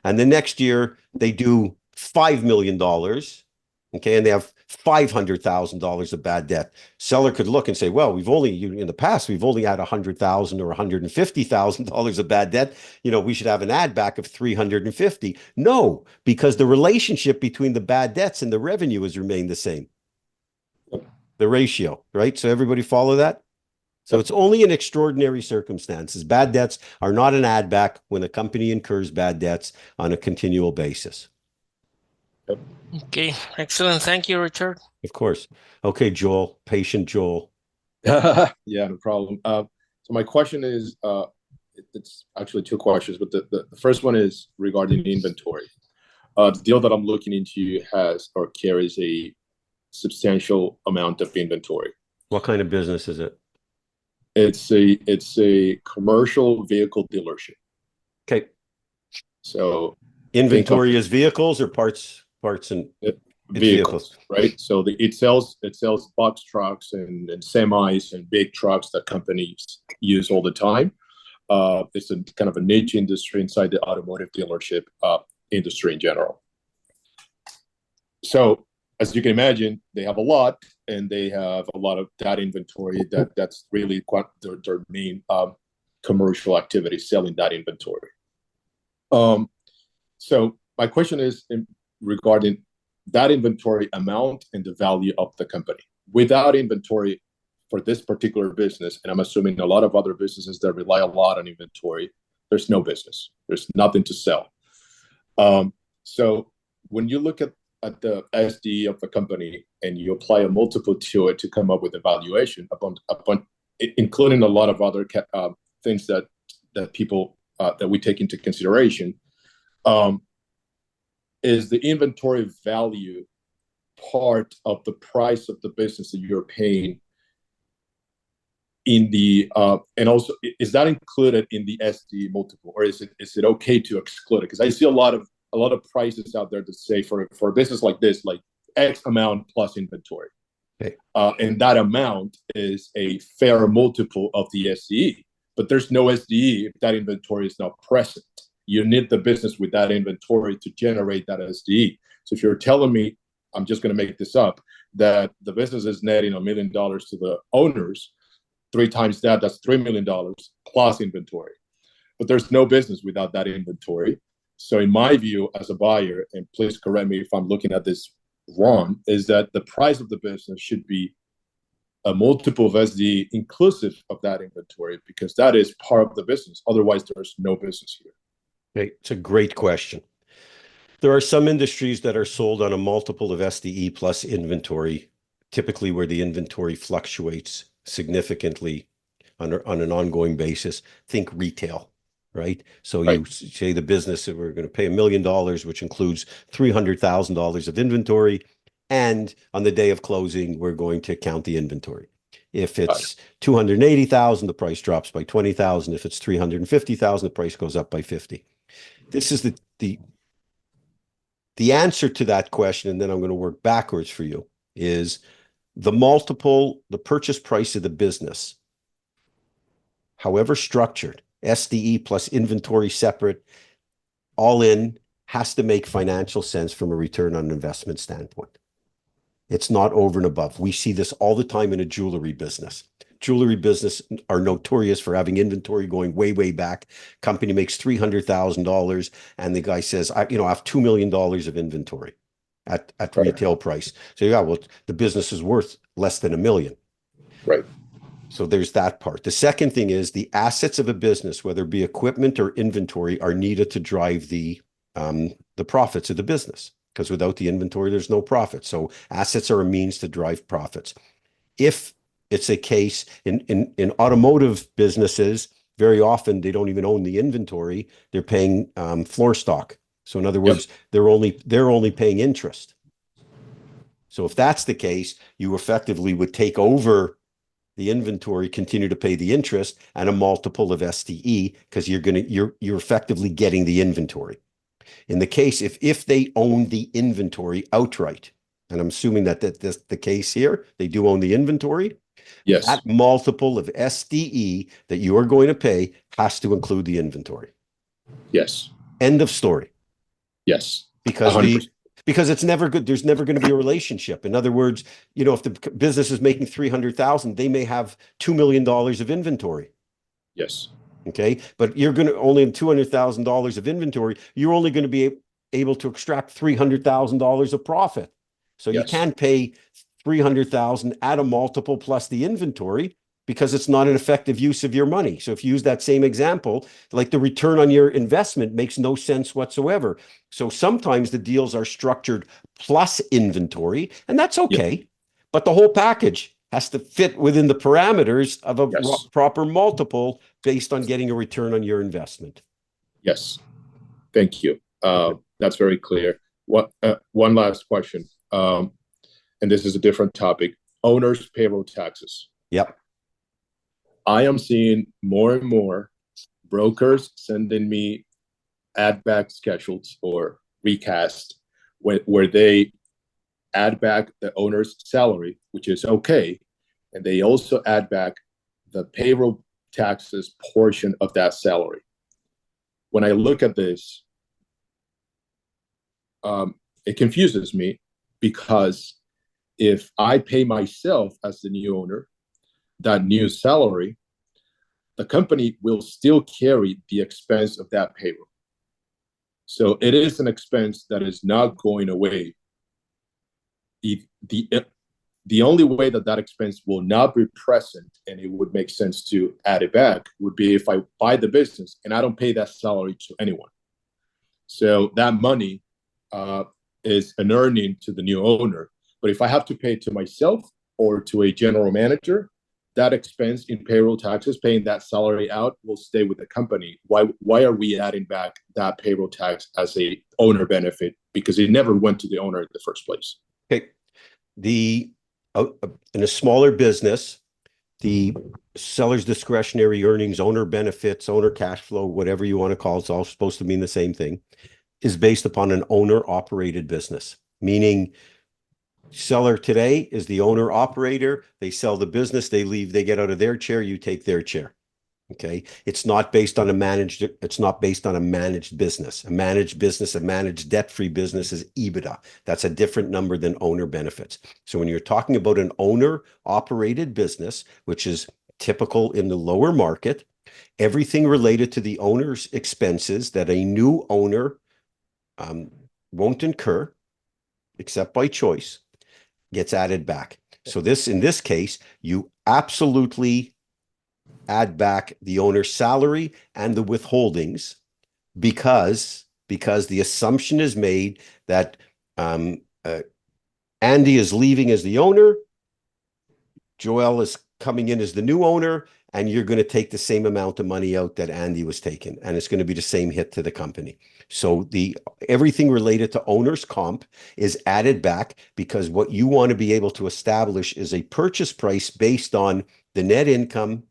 And the next year they do $5 million, okay, and they have $500,000 of bad debt. Seller could look and say, well, in the past, we've only had $100,000 or $150,000 of bad debt. We should have an add back of $350. No, because the relationship between the bad debts and the revenue has remained the same. The ratio, right? So everybody follow that? So it's only in extraordinary circumstances. Bad debts are not an add back when a company incurs bad debts on a continual basis. Okay. Excellent. Thank you, Richard. Of course. Okay, Joel, patient Joel. Yeah, no problem. So my question is, it's actually two questions, but the first one is regarding inventory. The deal that I'm looking into has or carries a substantial amount of inventory. What kind of business is it? It's a commercial vehicle dealership. Okay. So inventory is vehicles or parts and vehicles, right? So it sells box trucks and semis and big trucks that companies use all the time. It's a kind of a niche industry inside the automotive dealership industry in general. So as you can imagine, they have a lot, and they have a lot of that inventory that's really quite their main commercial activity, selling that inventory. So my question is regarding that inventory amount and the value of the company. Without inventory for this particular business, and I'm assuming a lot of other businesses that rely a lot on inventory, there's no business. There's nothing to sell. So when you look at the SDE of the company and you apply a multiple to it to come up with a valuation upon including a lot of other things that people that we take into consideration, is the inventory value part of the price of the business that you're paying in the and also is that included in the SDE multiple, or is it okay to exclude it? Because I see a lot of prices out there that say for a business like this, like X amount plus inventory. Okay. And that amount is a fair multiple of the SDE, but there's no SDE if that inventory is not present. You need the business with that inventory to generate that SDE. So if you're telling me, I'm just going to make this up, that the business is netting $1 million to the owners, 3 times that's $3 million plus inventory. But there's no business without that inventory. So in my view, as a buyer, and please correct me if I'm looking at this wrong, is that the price of the business should be a multiple of SDE inclusive of that inventory, because that is part of the business. Otherwise, there's no business here. Okay, it's a great question. There are some industries that are sold on a multiple of SDE plus inventory, typically where the inventory fluctuates significantly on an ongoing basis. Think retail, right? So right. You say the business that we're going to pay $1 million, which includes $300,000 of inventory, and on the day of closing, we're going to count the inventory. If it's $280,000, the price drops by $20,000. If it's $350,000, the price goes up by $50,000. This is the answer to that question, and then I'm going to work backwards for you, is the multiple, the purchase price of the business, however structured, SDE plus inventory separate, all in, has to make financial sense from a return on investment standpoint. It's not over and above. We see this all the time in a jewelry business. jewelry business are notorious for having inventory going way, way back. Company makes $300,000 and the guy says, I have $2 million of inventory at Right. retail price. So yeah, well, the business is worth less than $1 million. Right. So there's that part. The second thing is the assets of a business, whether it be equipment or inventory, are needed to drive the profits of the business. Because without the inventory, there's no profit. So assets are a means to drive profits. If it's a case in automotive businesses, very often they don't even own the inventory. They're paying floor stock. So in other words, they're only paying interest. So if that's the case, you effectively would take over the inventory, continue to pay the interest, and a multiple of STE because you're effectively getting the inventory. In the case if they own the inventory outright, and I'm assuming that's the case here, they do own the inventory. Yes. That multiple of SDE that you are going to pay has to include the inventory. Yes. End of story. Yes. Because 100%. because it's never good. There's never going to be a relationship. In other words, if the business is making 300,000, they may have $2 million of inventory. Yes. Okay. But you're going to only have $200,000 of inventory. You're only going to be able to extract $300,000 of profit. So you Yes. can't pay 300,000 at a multiple plus the inventory because it's not an effective use of your money. So if you use that same example, like the return on your investment makes no sense whatsoever. So sometimes the deals are structured plus inventory, and that's okay. But the whole package has to fit within the parameters of a Yes. proper multiple based on getting a return on your investment. Yes. Thank you. That's very clear. One last question, and this is a different topic. Owners' payroll taxes. Yep. I am seeing more and more brokers sending me add back schedules or recast where they add back the owner's salary, which is okay, and they also add back the payroll taxes portion of that salary. When I look at this, it confuses me because if I pay myself as the new owner that new salary, the company will still carry the expense of that payroll. So it is an expense that is not going away. The only way that expense will not be present, and it would make sense to add it back, would be if I buy the business and I don't pay that salary to anyone. So that money is an earning to the new owner. But if I have to pay it to myself or to a general manager, that expense in payroll taxes, paying that salary out, will stay with the company. Why are we adding back that payroll tax as a owner benefit? Because it never went to the owner in the first place. Okay. In a smaller business, the seller's discretionary earnings, owner benefits, owner cash flow, whatever you want to call it, it's all supposed to mean the same thing, is based upon an owner-operated business, meaning seller today is the owner operator. They sell the business, they leave, they get out of their chair, you take their chair. Okay. It's not based on a managed business. A managed debt-free business is EBITDA. That's a different number than owner benefits. So when you're talking about an owner-operated business, which is typical in the lower market, everything related to the owner's expenses that a new owner won't incur, except by choice, gets added back. So in this case, you absolutely add back the owner's salary and the withholdings because the assumption is made that Andy is leaving as the owner, Joel is coming in as the new owner, and you're going to take the same amount of money out that Andy was taking, and it's going to be the same hit to the company. So everything related to owner's comp is added back because what you want to be able to establish is a purchase price based on the net income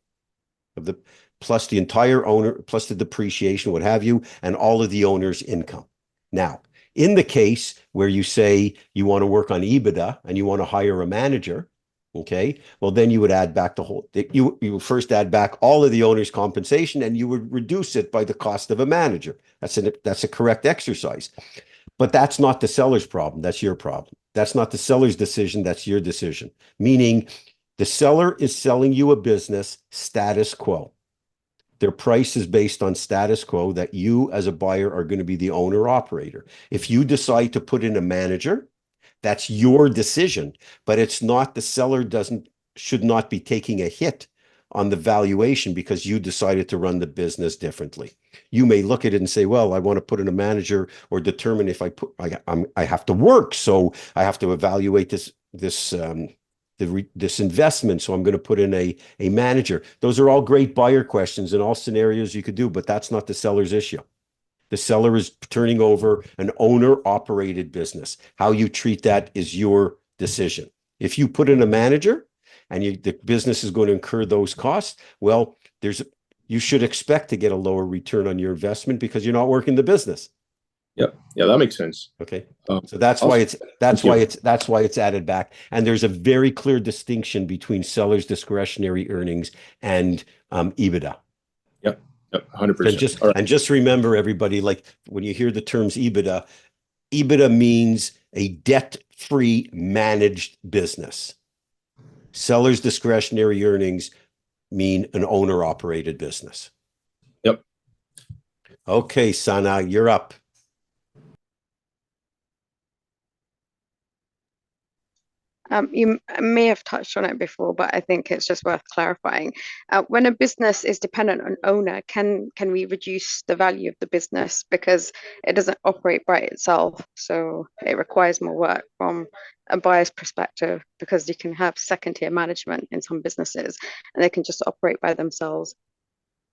of plus the entire owner, plus the depreciation, what have you, and all of the owner's income. Now, in the case where you say you want to work on EBITDA and you want to hire a manager, okay, well, then you would add back you would first add back all of the owner's compensation and you would reduce it by the cost of a manager. That's a correct exercise. But that's not the seller's problem. That's your problem. That's not the seller's decision. That's your decision. Meaning The seller is selling you a business status quo. Their price is based on status quo that you as a buyer are going to be the owner operator. If you decide to put in a manager, that's your decision, but it's not, the seller should not be taking a hit on the valuation because you decided to run the business differently. You may look at it and say, well, I want to put in a manager or determine if I have to work. So I have to evaluate this investment. So I'm going to put in a manager. Those are all great buyer questions in all scenarios you could do, but that's not the seller's issue. The seller is turning over an owner-operated business. How you treat that is your decision. If you put in a manager and the business is going to incur those costs, well, you should expect to get a lower return on your investment because you're not working the business. Yep. Yeah, that makes sense. Okay. So that's why it's added back. And there's a very clear distinction between seller's discretionary earnings and EBITDA. Yep. 100%. And just remember, everybody, like when you hear the terms EBITDA means a debt-free managed business. Seller's discretionary earnings mean an owner-operated business. Yep. Okay, Sana, you're up. You may have touched on it before, but I think it's just worth clarifying. When a business is dependent on owner, can we reduce the value of the business because it doesn't operate by itself? So it requires more work from a buyer's perspective because you can have second-tier management in some businesses and they can just operate by themselves.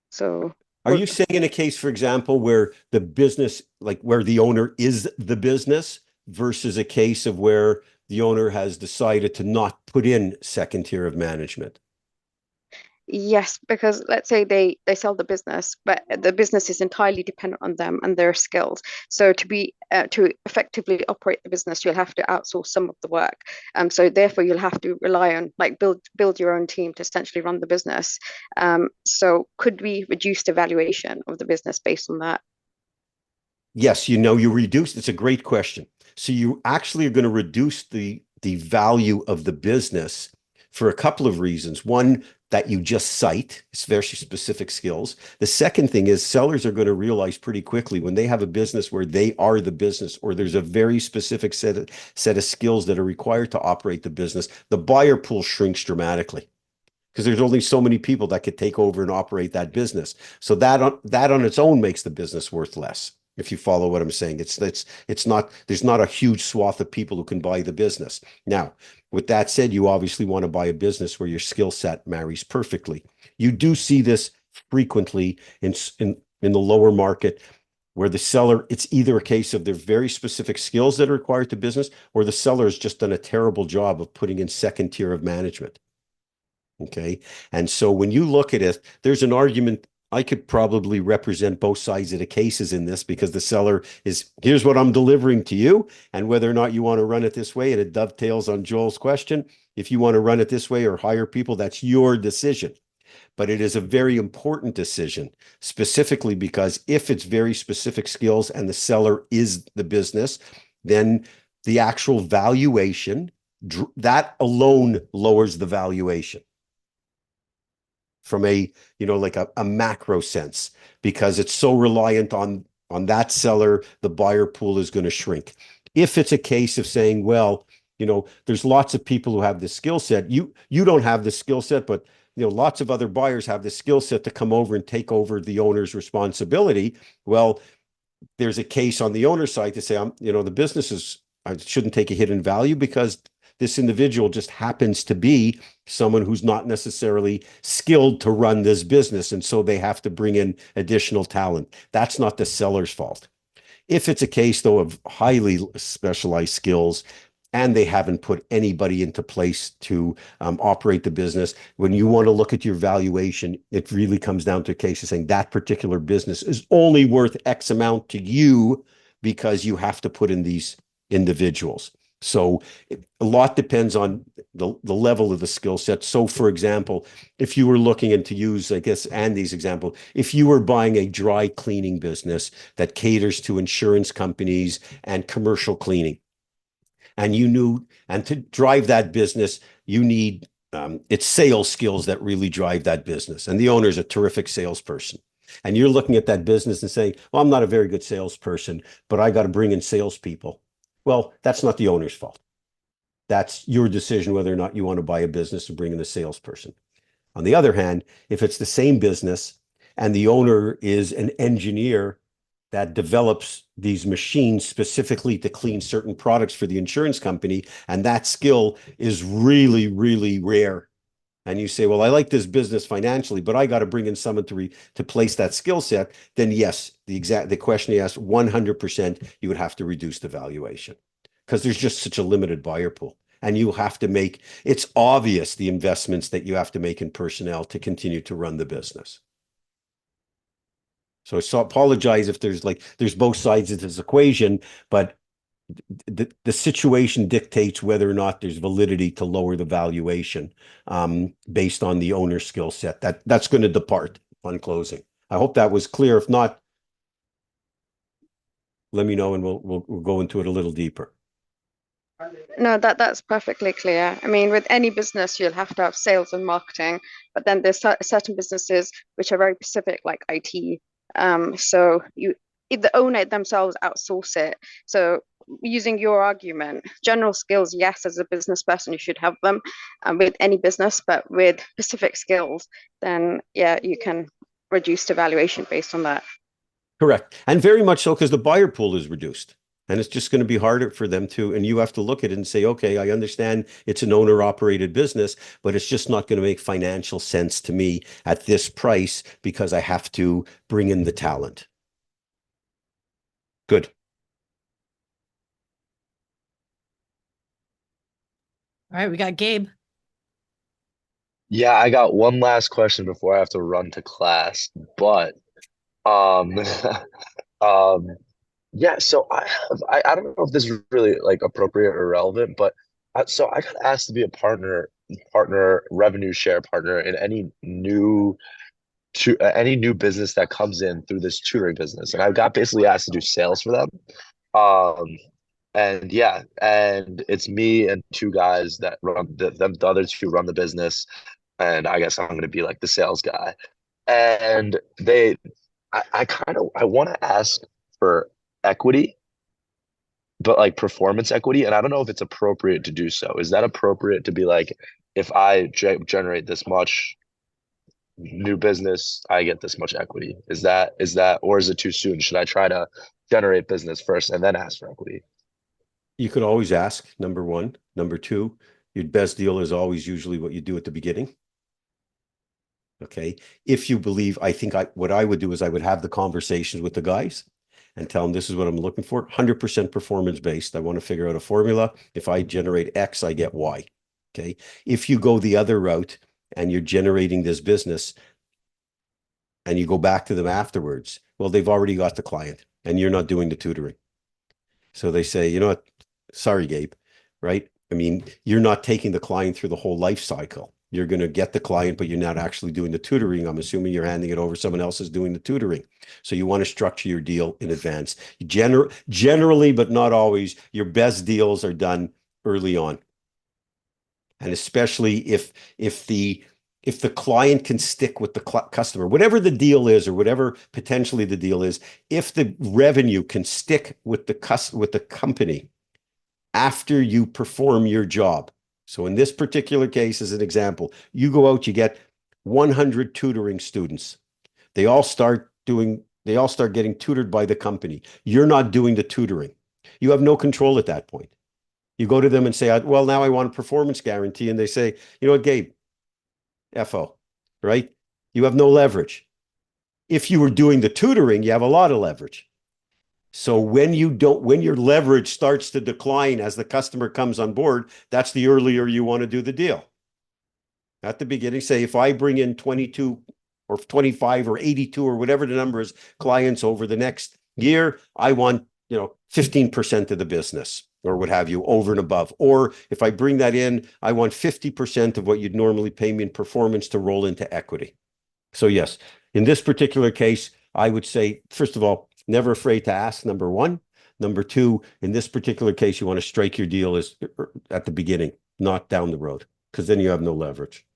So are you saying in a case, for example, where the business, like where the owner is the business versus a case of where the owner has decided to not put in second tier of management? Yes, because let's say they sell the business, but the business is entirely dependent on them and their skills. So to effectively operate the business, you'll have to outsource some of the work. So therefore, you'll have to rely on build your own team to essentially run the business. So could we reduce the valuation of the business based on that? Yes, you reduce. It's a great question. So you actually are going to reduce the value of the business for a couple of reasons. One, that you just cite, it's very specific skills. The second thing is sellers are going to realize pretty quickly when they have a business where they are the business or there's a very specific set of skills that are required to operate the business, the buyer pool shrinks dramatically because there's only so many people that could take over and operate that business. So that on its own makes the business worth less. If you follow what I'm saying, there's not a huge swath of people who can buy the business. Now, with that said, you obviously want to buy a business where your skill set marries perfectly. You do see this frequently in the lower market where the seller, it's either a case of their very specific skills that are required to business or the seller has just done a terrible job of putting in second tier of management. Okay. And so when you look at it, there's an argument. I could probably represent both sides of the cases in this because the seller is, here's what I'm delivering to you. And whether or not you want to run it this way, and it dovetails on Joel's question. If you want to run it this way or hire people, that's your decision. But it is a very important decision, specifically because if it's very specific skills and the seller is the business, then the actual valuation, that alone lowers the valuation from a macro sense, because it's so reliant on that seller, the buyer pool is going to shrink. If it's a case of saying, well, there's lots of people who have the skill set. You don't have the skill set, but lots of other buyers have the skill set to come over and take over the owner's responsibility. Well, there's a case on the owner's side to say, the business I shouldn't take a hit in value because this individual just happens to be someone who's not necessarily skilled to run this business. And so they have to bring in additional talent. That's not the seller's fault. If it's a case, though, of highly specialized skills and they haven't put anybody into place to operate the business, when you want to look at your valuation, it really comes down to a case of saying that particular business is only worth X amount to you because you have to put in these individuals. So a lot depends on the level of the skill set. So, for example, if you were looking, and to use, I guess, Andy's example, if you were buying a dry cleaning business that caters to insurance companies and commercial cleaning, and you knew, and to drive that business, you need it's sales skills that really drive that business. And the owner's a terrific salesperson. And you're looking at that business and saying, well, I'm not a very good salesperson, but I got to bring in salespeople. Well, that's not the owner's fault. That's your decision whether or not you want to buy a business and bring in a salesperson. On the other hand, if it's the same business and the owner is an engineer that develops these machines specifically to clean certain products for the insurance company, and that skill is really, really rare. And you say, well, I like this business financially, but I got to bring in someone to place that skill set. Then yes, the question you asked, 100%, you would have to reduce the valuation because there's just such a limited buyer pool. And you have to make, it's obvious the investments that you have to make in personnel to continue to run the business. So apologize if there's both sides of this equation, but the situation dictates whether or not there's validity to lower the valuation based on the owner's skill set. That's going to depart on closing. I hope that was clear. If not, let me know and we'll go into it a little deeper. No, that's perfectly clear. I mean, with any business, you'll have to have sales and marketing, but then there's certain businesses which are very specific, like IT. So if the owner themselves outsource it. So using your argument, general skills, yes, as a business person, you should have them with any business, but with specific skills, then yeah, you can reduce the valuation based on that. Correct. And very much so because the buyer pool is reduced. And it's just going to be harder for them to, and you have to look at it and say, okay, I understand it's an owner operated business, but it's just not going to make financial sense to me at this price because I have to bring in the talent. Good. All right, we got Gabe. Yeah, I got one last question before I have to run to class, but um yeah, so I don't know if this is really like appropriate or relevant, but so I got asked to be a partner revenue share partner in any new business that comes in through this tutoring business, and I got basically asked to do sales for them. Um, and yeah, and it's me and two guys that run the other two run the business, and I guess I'm going to be like the sales guy. And I kind of I want to ask for equity, but like performance equity, and I don't know if it's appropriate to do so. Is that appropriate to be like, if I generate this much new business, I get this much equity? Is that or is it too soon? Should I try to generate business first and then ask for equity? You could always ask, number one. Number two, your best deal is always usually what you do at the beginning. Okay. If you believe, what I would do is I would have the conversations with the guys and tell them this is what I'm looking for. 100% performance based. I want to figure out a formula. If I generate X, I get Y. Okay. If you go the other route and you're generating this business and you go back to them afterwards, well, they've already got the client and you're not doing the tutoring. So they say, you know what? Sorry, Gabe, right? I mean, you're not taking the client through the whole life cycle. You're going to get the client, but you're not actually doing the tutoring. I'm assuming you're handing it over. Someone else is doing the tutoring. So you want to structure your deal in advance. Generally, but not always, your best deals are done early on. And especially if the client can stick with the customer, whatever the deal is, or whatever potentially the deal is, if the revenue can stick with the company after you perform your job. So in this particular case, as an example, you go out, you get 100 tutoring students. They all start getting tutored by the company. You're not doing the tutoring. You have no control at that point. You go to them and say, well, now I want a performance guarantee. And they say, you know what, Gabe, FO, right? You have no leverage. If you were doing the tutoring, you have a lot of leverage. So when your leverage starts to decline as the customer comes on board, that's the earlier you want to do the deal. At the beginning, say, if I bring in 22 or 25 or 82 or whatever the number is clients over the next year, I want, 15% of the business or what have you over and above. Or if I bring that in, I want 50% of what you'd normally pay me in performance to roll into equity. So yes, in this particular case, I would say, first of all, never afraid to ask, number one. Number two, in this particular case, you want to strike your deal at the beginning, not down the road. because then you have no leverage.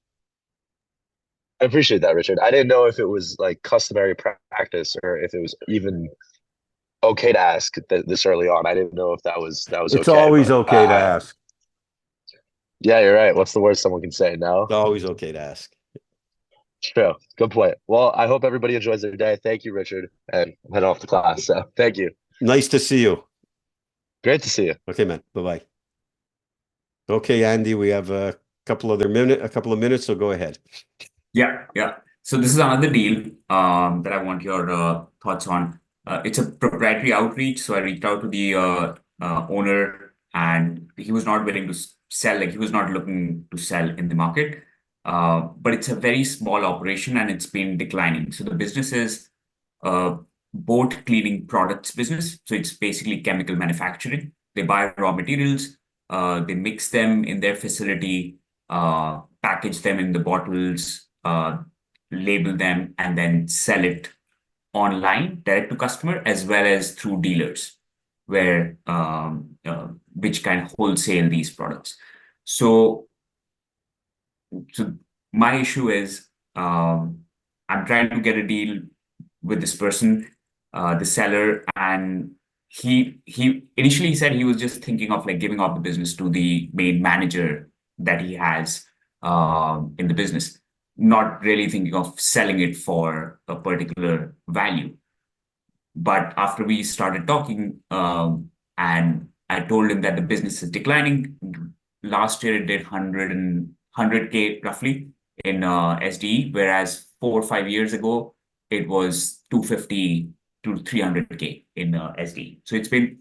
I appreciate that, Richard. I didn't know if it was like customary practice or if it was even okay to ask this early on. I didn't know if that was It's okay. always But okay to ask. yeah, you're right. What's the worst someone can say? No? It's always okay to ask. True. Good point. Well, I hope everybody enjoys their day. Thank you, Richard. And I'm heading off to class. So thank you. Nice to see you. Great to see you. Okay, man. Bye-bye. Okay, Andy, we have a couple of minutes, so go ahead. Yeah, yeah. So this is another deal that I want your thoughts on. It's a proprietary outreach. So I reached out to the owner, and he was not willing to sell. Like he was not looking to sell in the market. But it's a very small operation, and it's been declining. So the business is boat cleaning products business. So it's basically chemical manufacturing. They buy raw materials, they mix them in their facility, package them in the bottles, label them, and then sell it online, direct to customer, as well as through dealers, where which kind of wholesale these products. So my issue is I'm trying to get a deal with this person, the seller, and he initially said he was just thinking of like giving up the business to the main manager that he has in the business, not really thinking of selling it for a particular value. But after we started talking, and I told him that the business is declining. Last year it did 100K roughly in SDE, whereas 4 or 5 years ago it was 250 to 300K in SDE. So it's been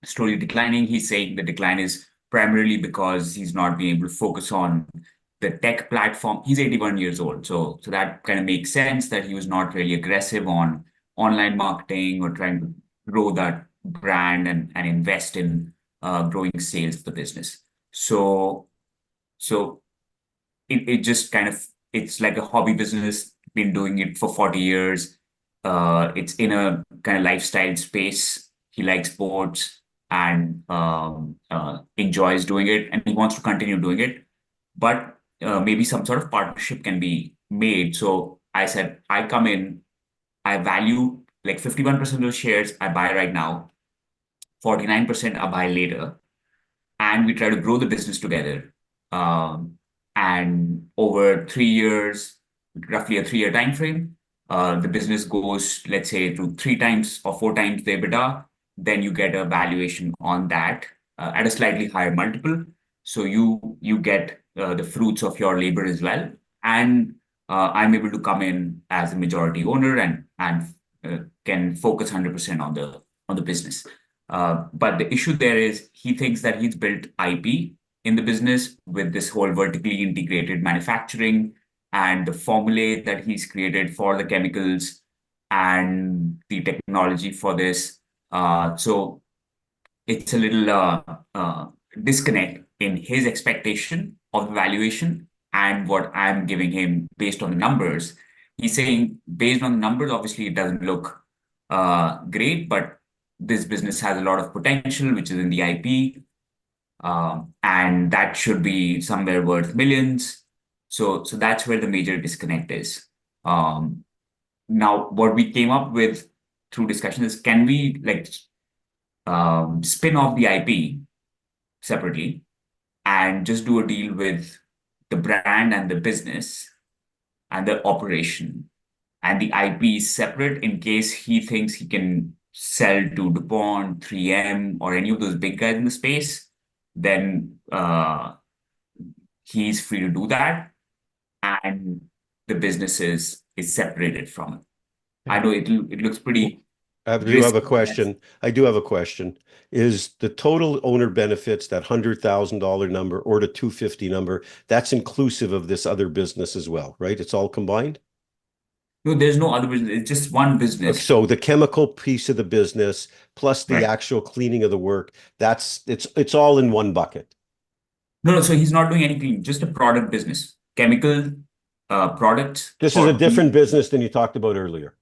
slowly declining. He's saying the decline is primarily because he's not being able to focus on the tech platform. He's 81 years old, so that kind of makes sense that he was not really aggressive on online marketing or trying to grow that brand and invest in growing sales of the business. So it just kind of, it's like a hobby business, been doing it for 40 years. It's in a kind of lifestyle space. He likes sports and enjoys doing it, and he wants to continue doing it. But maybe some sort of partnership can be made. So I said, I come in, I value like 51% of the shares I buy right now, 49% I buy later, and we try to grow the business together. And over 3 years, roughly a 3-year time frame, the business goes, let's say, to 3 times or 4 times the EBITDA. Then you get a valuation on that at a slightly higher multiple. So you get the fruits of your labor as well. And I'm able to come in as a majority owner and can focus 100% on the business. But the issue there is he thinks that he's built IP in the business with this whole vertically integrated manufacturing and the formulae that he's created for the chemicals and the technology for this. So it's a little disconnect in his expectation of the valuation and what I'm giving him based on the numbers. He's saying based on the numbers, obviously it doesn't look great, but this business has a lot of potential, which is in the IP, and that should be somewhere worth millions. So that's where the major disconnect is. Now, what we came up with through discussion is, can we like spin off the IP separately and just do a deal with the brand and the business and the operation, and the IP is separate in case he thinks he can sell to DuPont, 3M, or any of those big guys in the space, then he's free to do that, and the business is separated from it. I know it looks pretty. I do have a question. I do have a question. Is the total owner benefits that $100,000 number or the 250 number, that's inclusive of this other business as well, right? It's all combined? No, there's no other business. It's just one business. So the chemical piece of the business plus the Right. actual cleaning of the work, it's all in one bucket. No, so he's not doing anything, just a product business. Chemical products. This is a different business than you talked about earlier.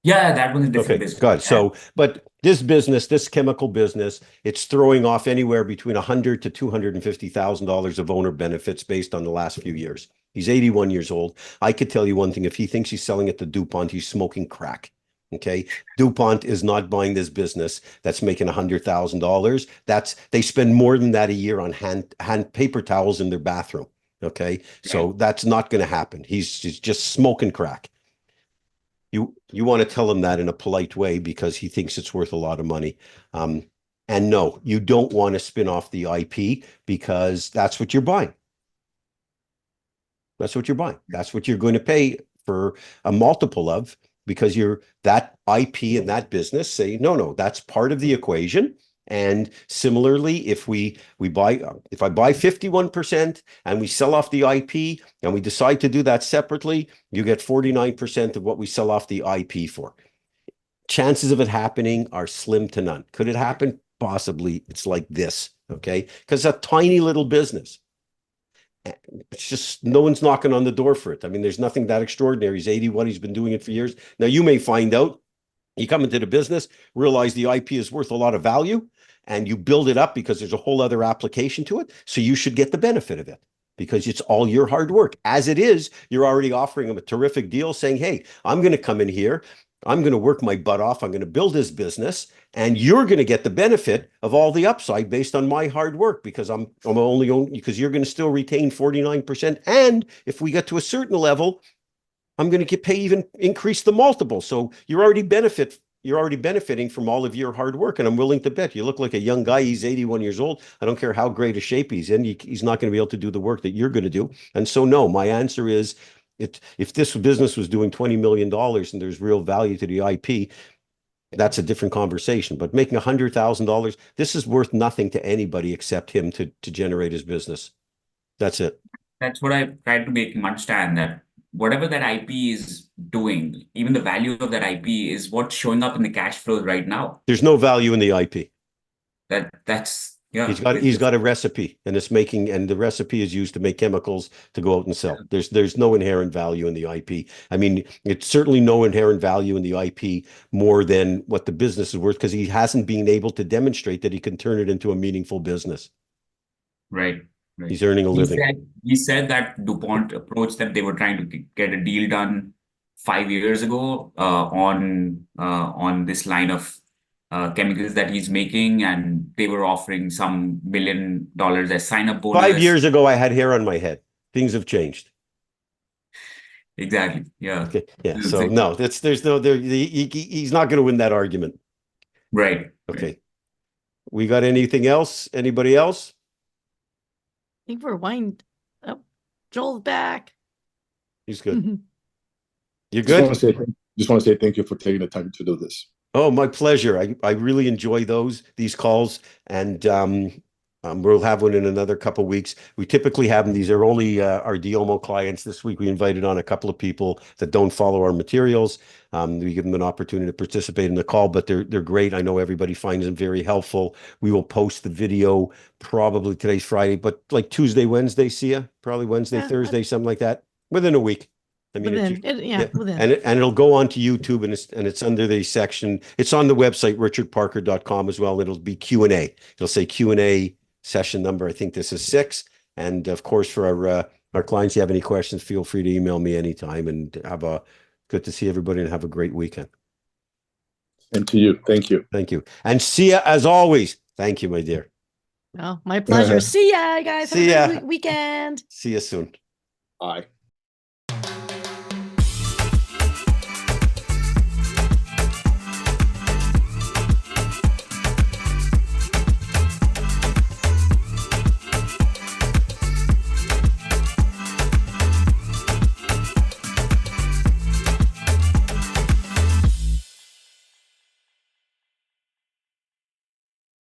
Yeah, that was a different Okay, business. good. Yeah. So, but this business, this chemical business, it's throwing off anywhere between $100 to $250,000 of owner benefits based on the last few years. He's 81 years old. I could tell you one thing: if he thinks he's selling it to DuPont, he's smoking crack. Okay, DuPont is not buying this business that's making $100,000. They spend more than that a year on hand paper towels in their bathroom. Okay, so that's not going to happen. He's just smoking crack. You want to tell him that in a polite way because he thinks it's worth a lot of money. And no, you don't want to spin off the IP because that's what you're buying. That's what you're buying. That's what you're going to pay for a multiple of, because you're that IP and that business say, no, that's part of the equation. And similarly, if I buy 51% and we sell off the IP and we decide to do that separately, you get 49% of what we sell off the IP for. Chances of it happening are slim to none. Could it happen? Possibly. It's like this, okay? Because it's a tiny little business. It's just no one's knocking on the door for it. I mean, there's nothing that extraordinary. He's 81. He's been doing it for years. Now, you may find out, you come into the business, realize the IP is worth a lot of value, and you build it up because there's a whole other application to it. So you should get the benefit of it because it's all your hard work. As it is, you're already offering them a terrific deal saying, hey, I'm going to come in here. I'm going to work my butt off. I'm going to build this business, and you're going to get the benefit of all the upside based on my hard work because I'm only because you're going to still retain 49%. And if we get to a certain level, I'm going to even increase the multiple. So you're already benefiting from all of your hard work. And I'm willing to bet you look like a young guy. He's 81 years old. I don't care how great a shape he's in. He's not going to be able to do the work that you're going to do. And so, no, my answer is if this business was doing $20 million and there's real value to the IP, that's a different conversation. But making $100,000, this is worth nothing to anybody except him to generate his business. That's it. That's what I tried to make him understand, that whatever that IP is doing, even the value of that IP is what's showing up in the cash flows right now. There's no value in the IP. That's yeah. He's got a recipe, and the recipe is used to make chemicals to go out and sell. There's no inherent value in the IP. I mean, it's certainly no inherent value in the IP more than what the business is worth because he hasn't been able to demonstrate that he can turn it into a meaningful business. Right. He's earning a living. He said that DuPont approached them. They were trying to get a deal done 5 years ago on this line of chemicals that he's making, and they were offering some $1 million as sign-up bonus. 5 years ago, I had hair on my head. Things have changed. Exactly. Yeah. Okay. Yeah. So no, he's not going to win that argument. Right. Okay. Right. We got anything else? Anybody else? I think we're wind up. Joel's back. He's good. You're Just want good? to say thank you for taking the time to do this. Oh, my pleasure. I really enjoy these calls, and we'll have one in another couple of weeks. We typically have them. These are only our Diomo clients. This week we invited on a couple of people that don't follow our materials. We give them an opportunity to participate in the call, but they're great. I know everybody finds them very helpful. We will post the video probably today's Friday, but like Tuesday, Wednesday, see ya? Probably Wednesday, Thursday, something like that, within a week. I mean, within. And it'll go onto YouTube, and it's under the section. It's on the website richardparker.com as well. It'll be Q&A. It'll say Q&A session number. I think this is 6. And of course, for our clients, you have any questions, feel free to email me anytime. And good to see everybody, and have a great weekend. And to you, thank you. Thank you, and see ya as always. Thank you, my dear. Well, my pleasure. See ya, guys. See Have a ya. great weekend. See you soon. Bye.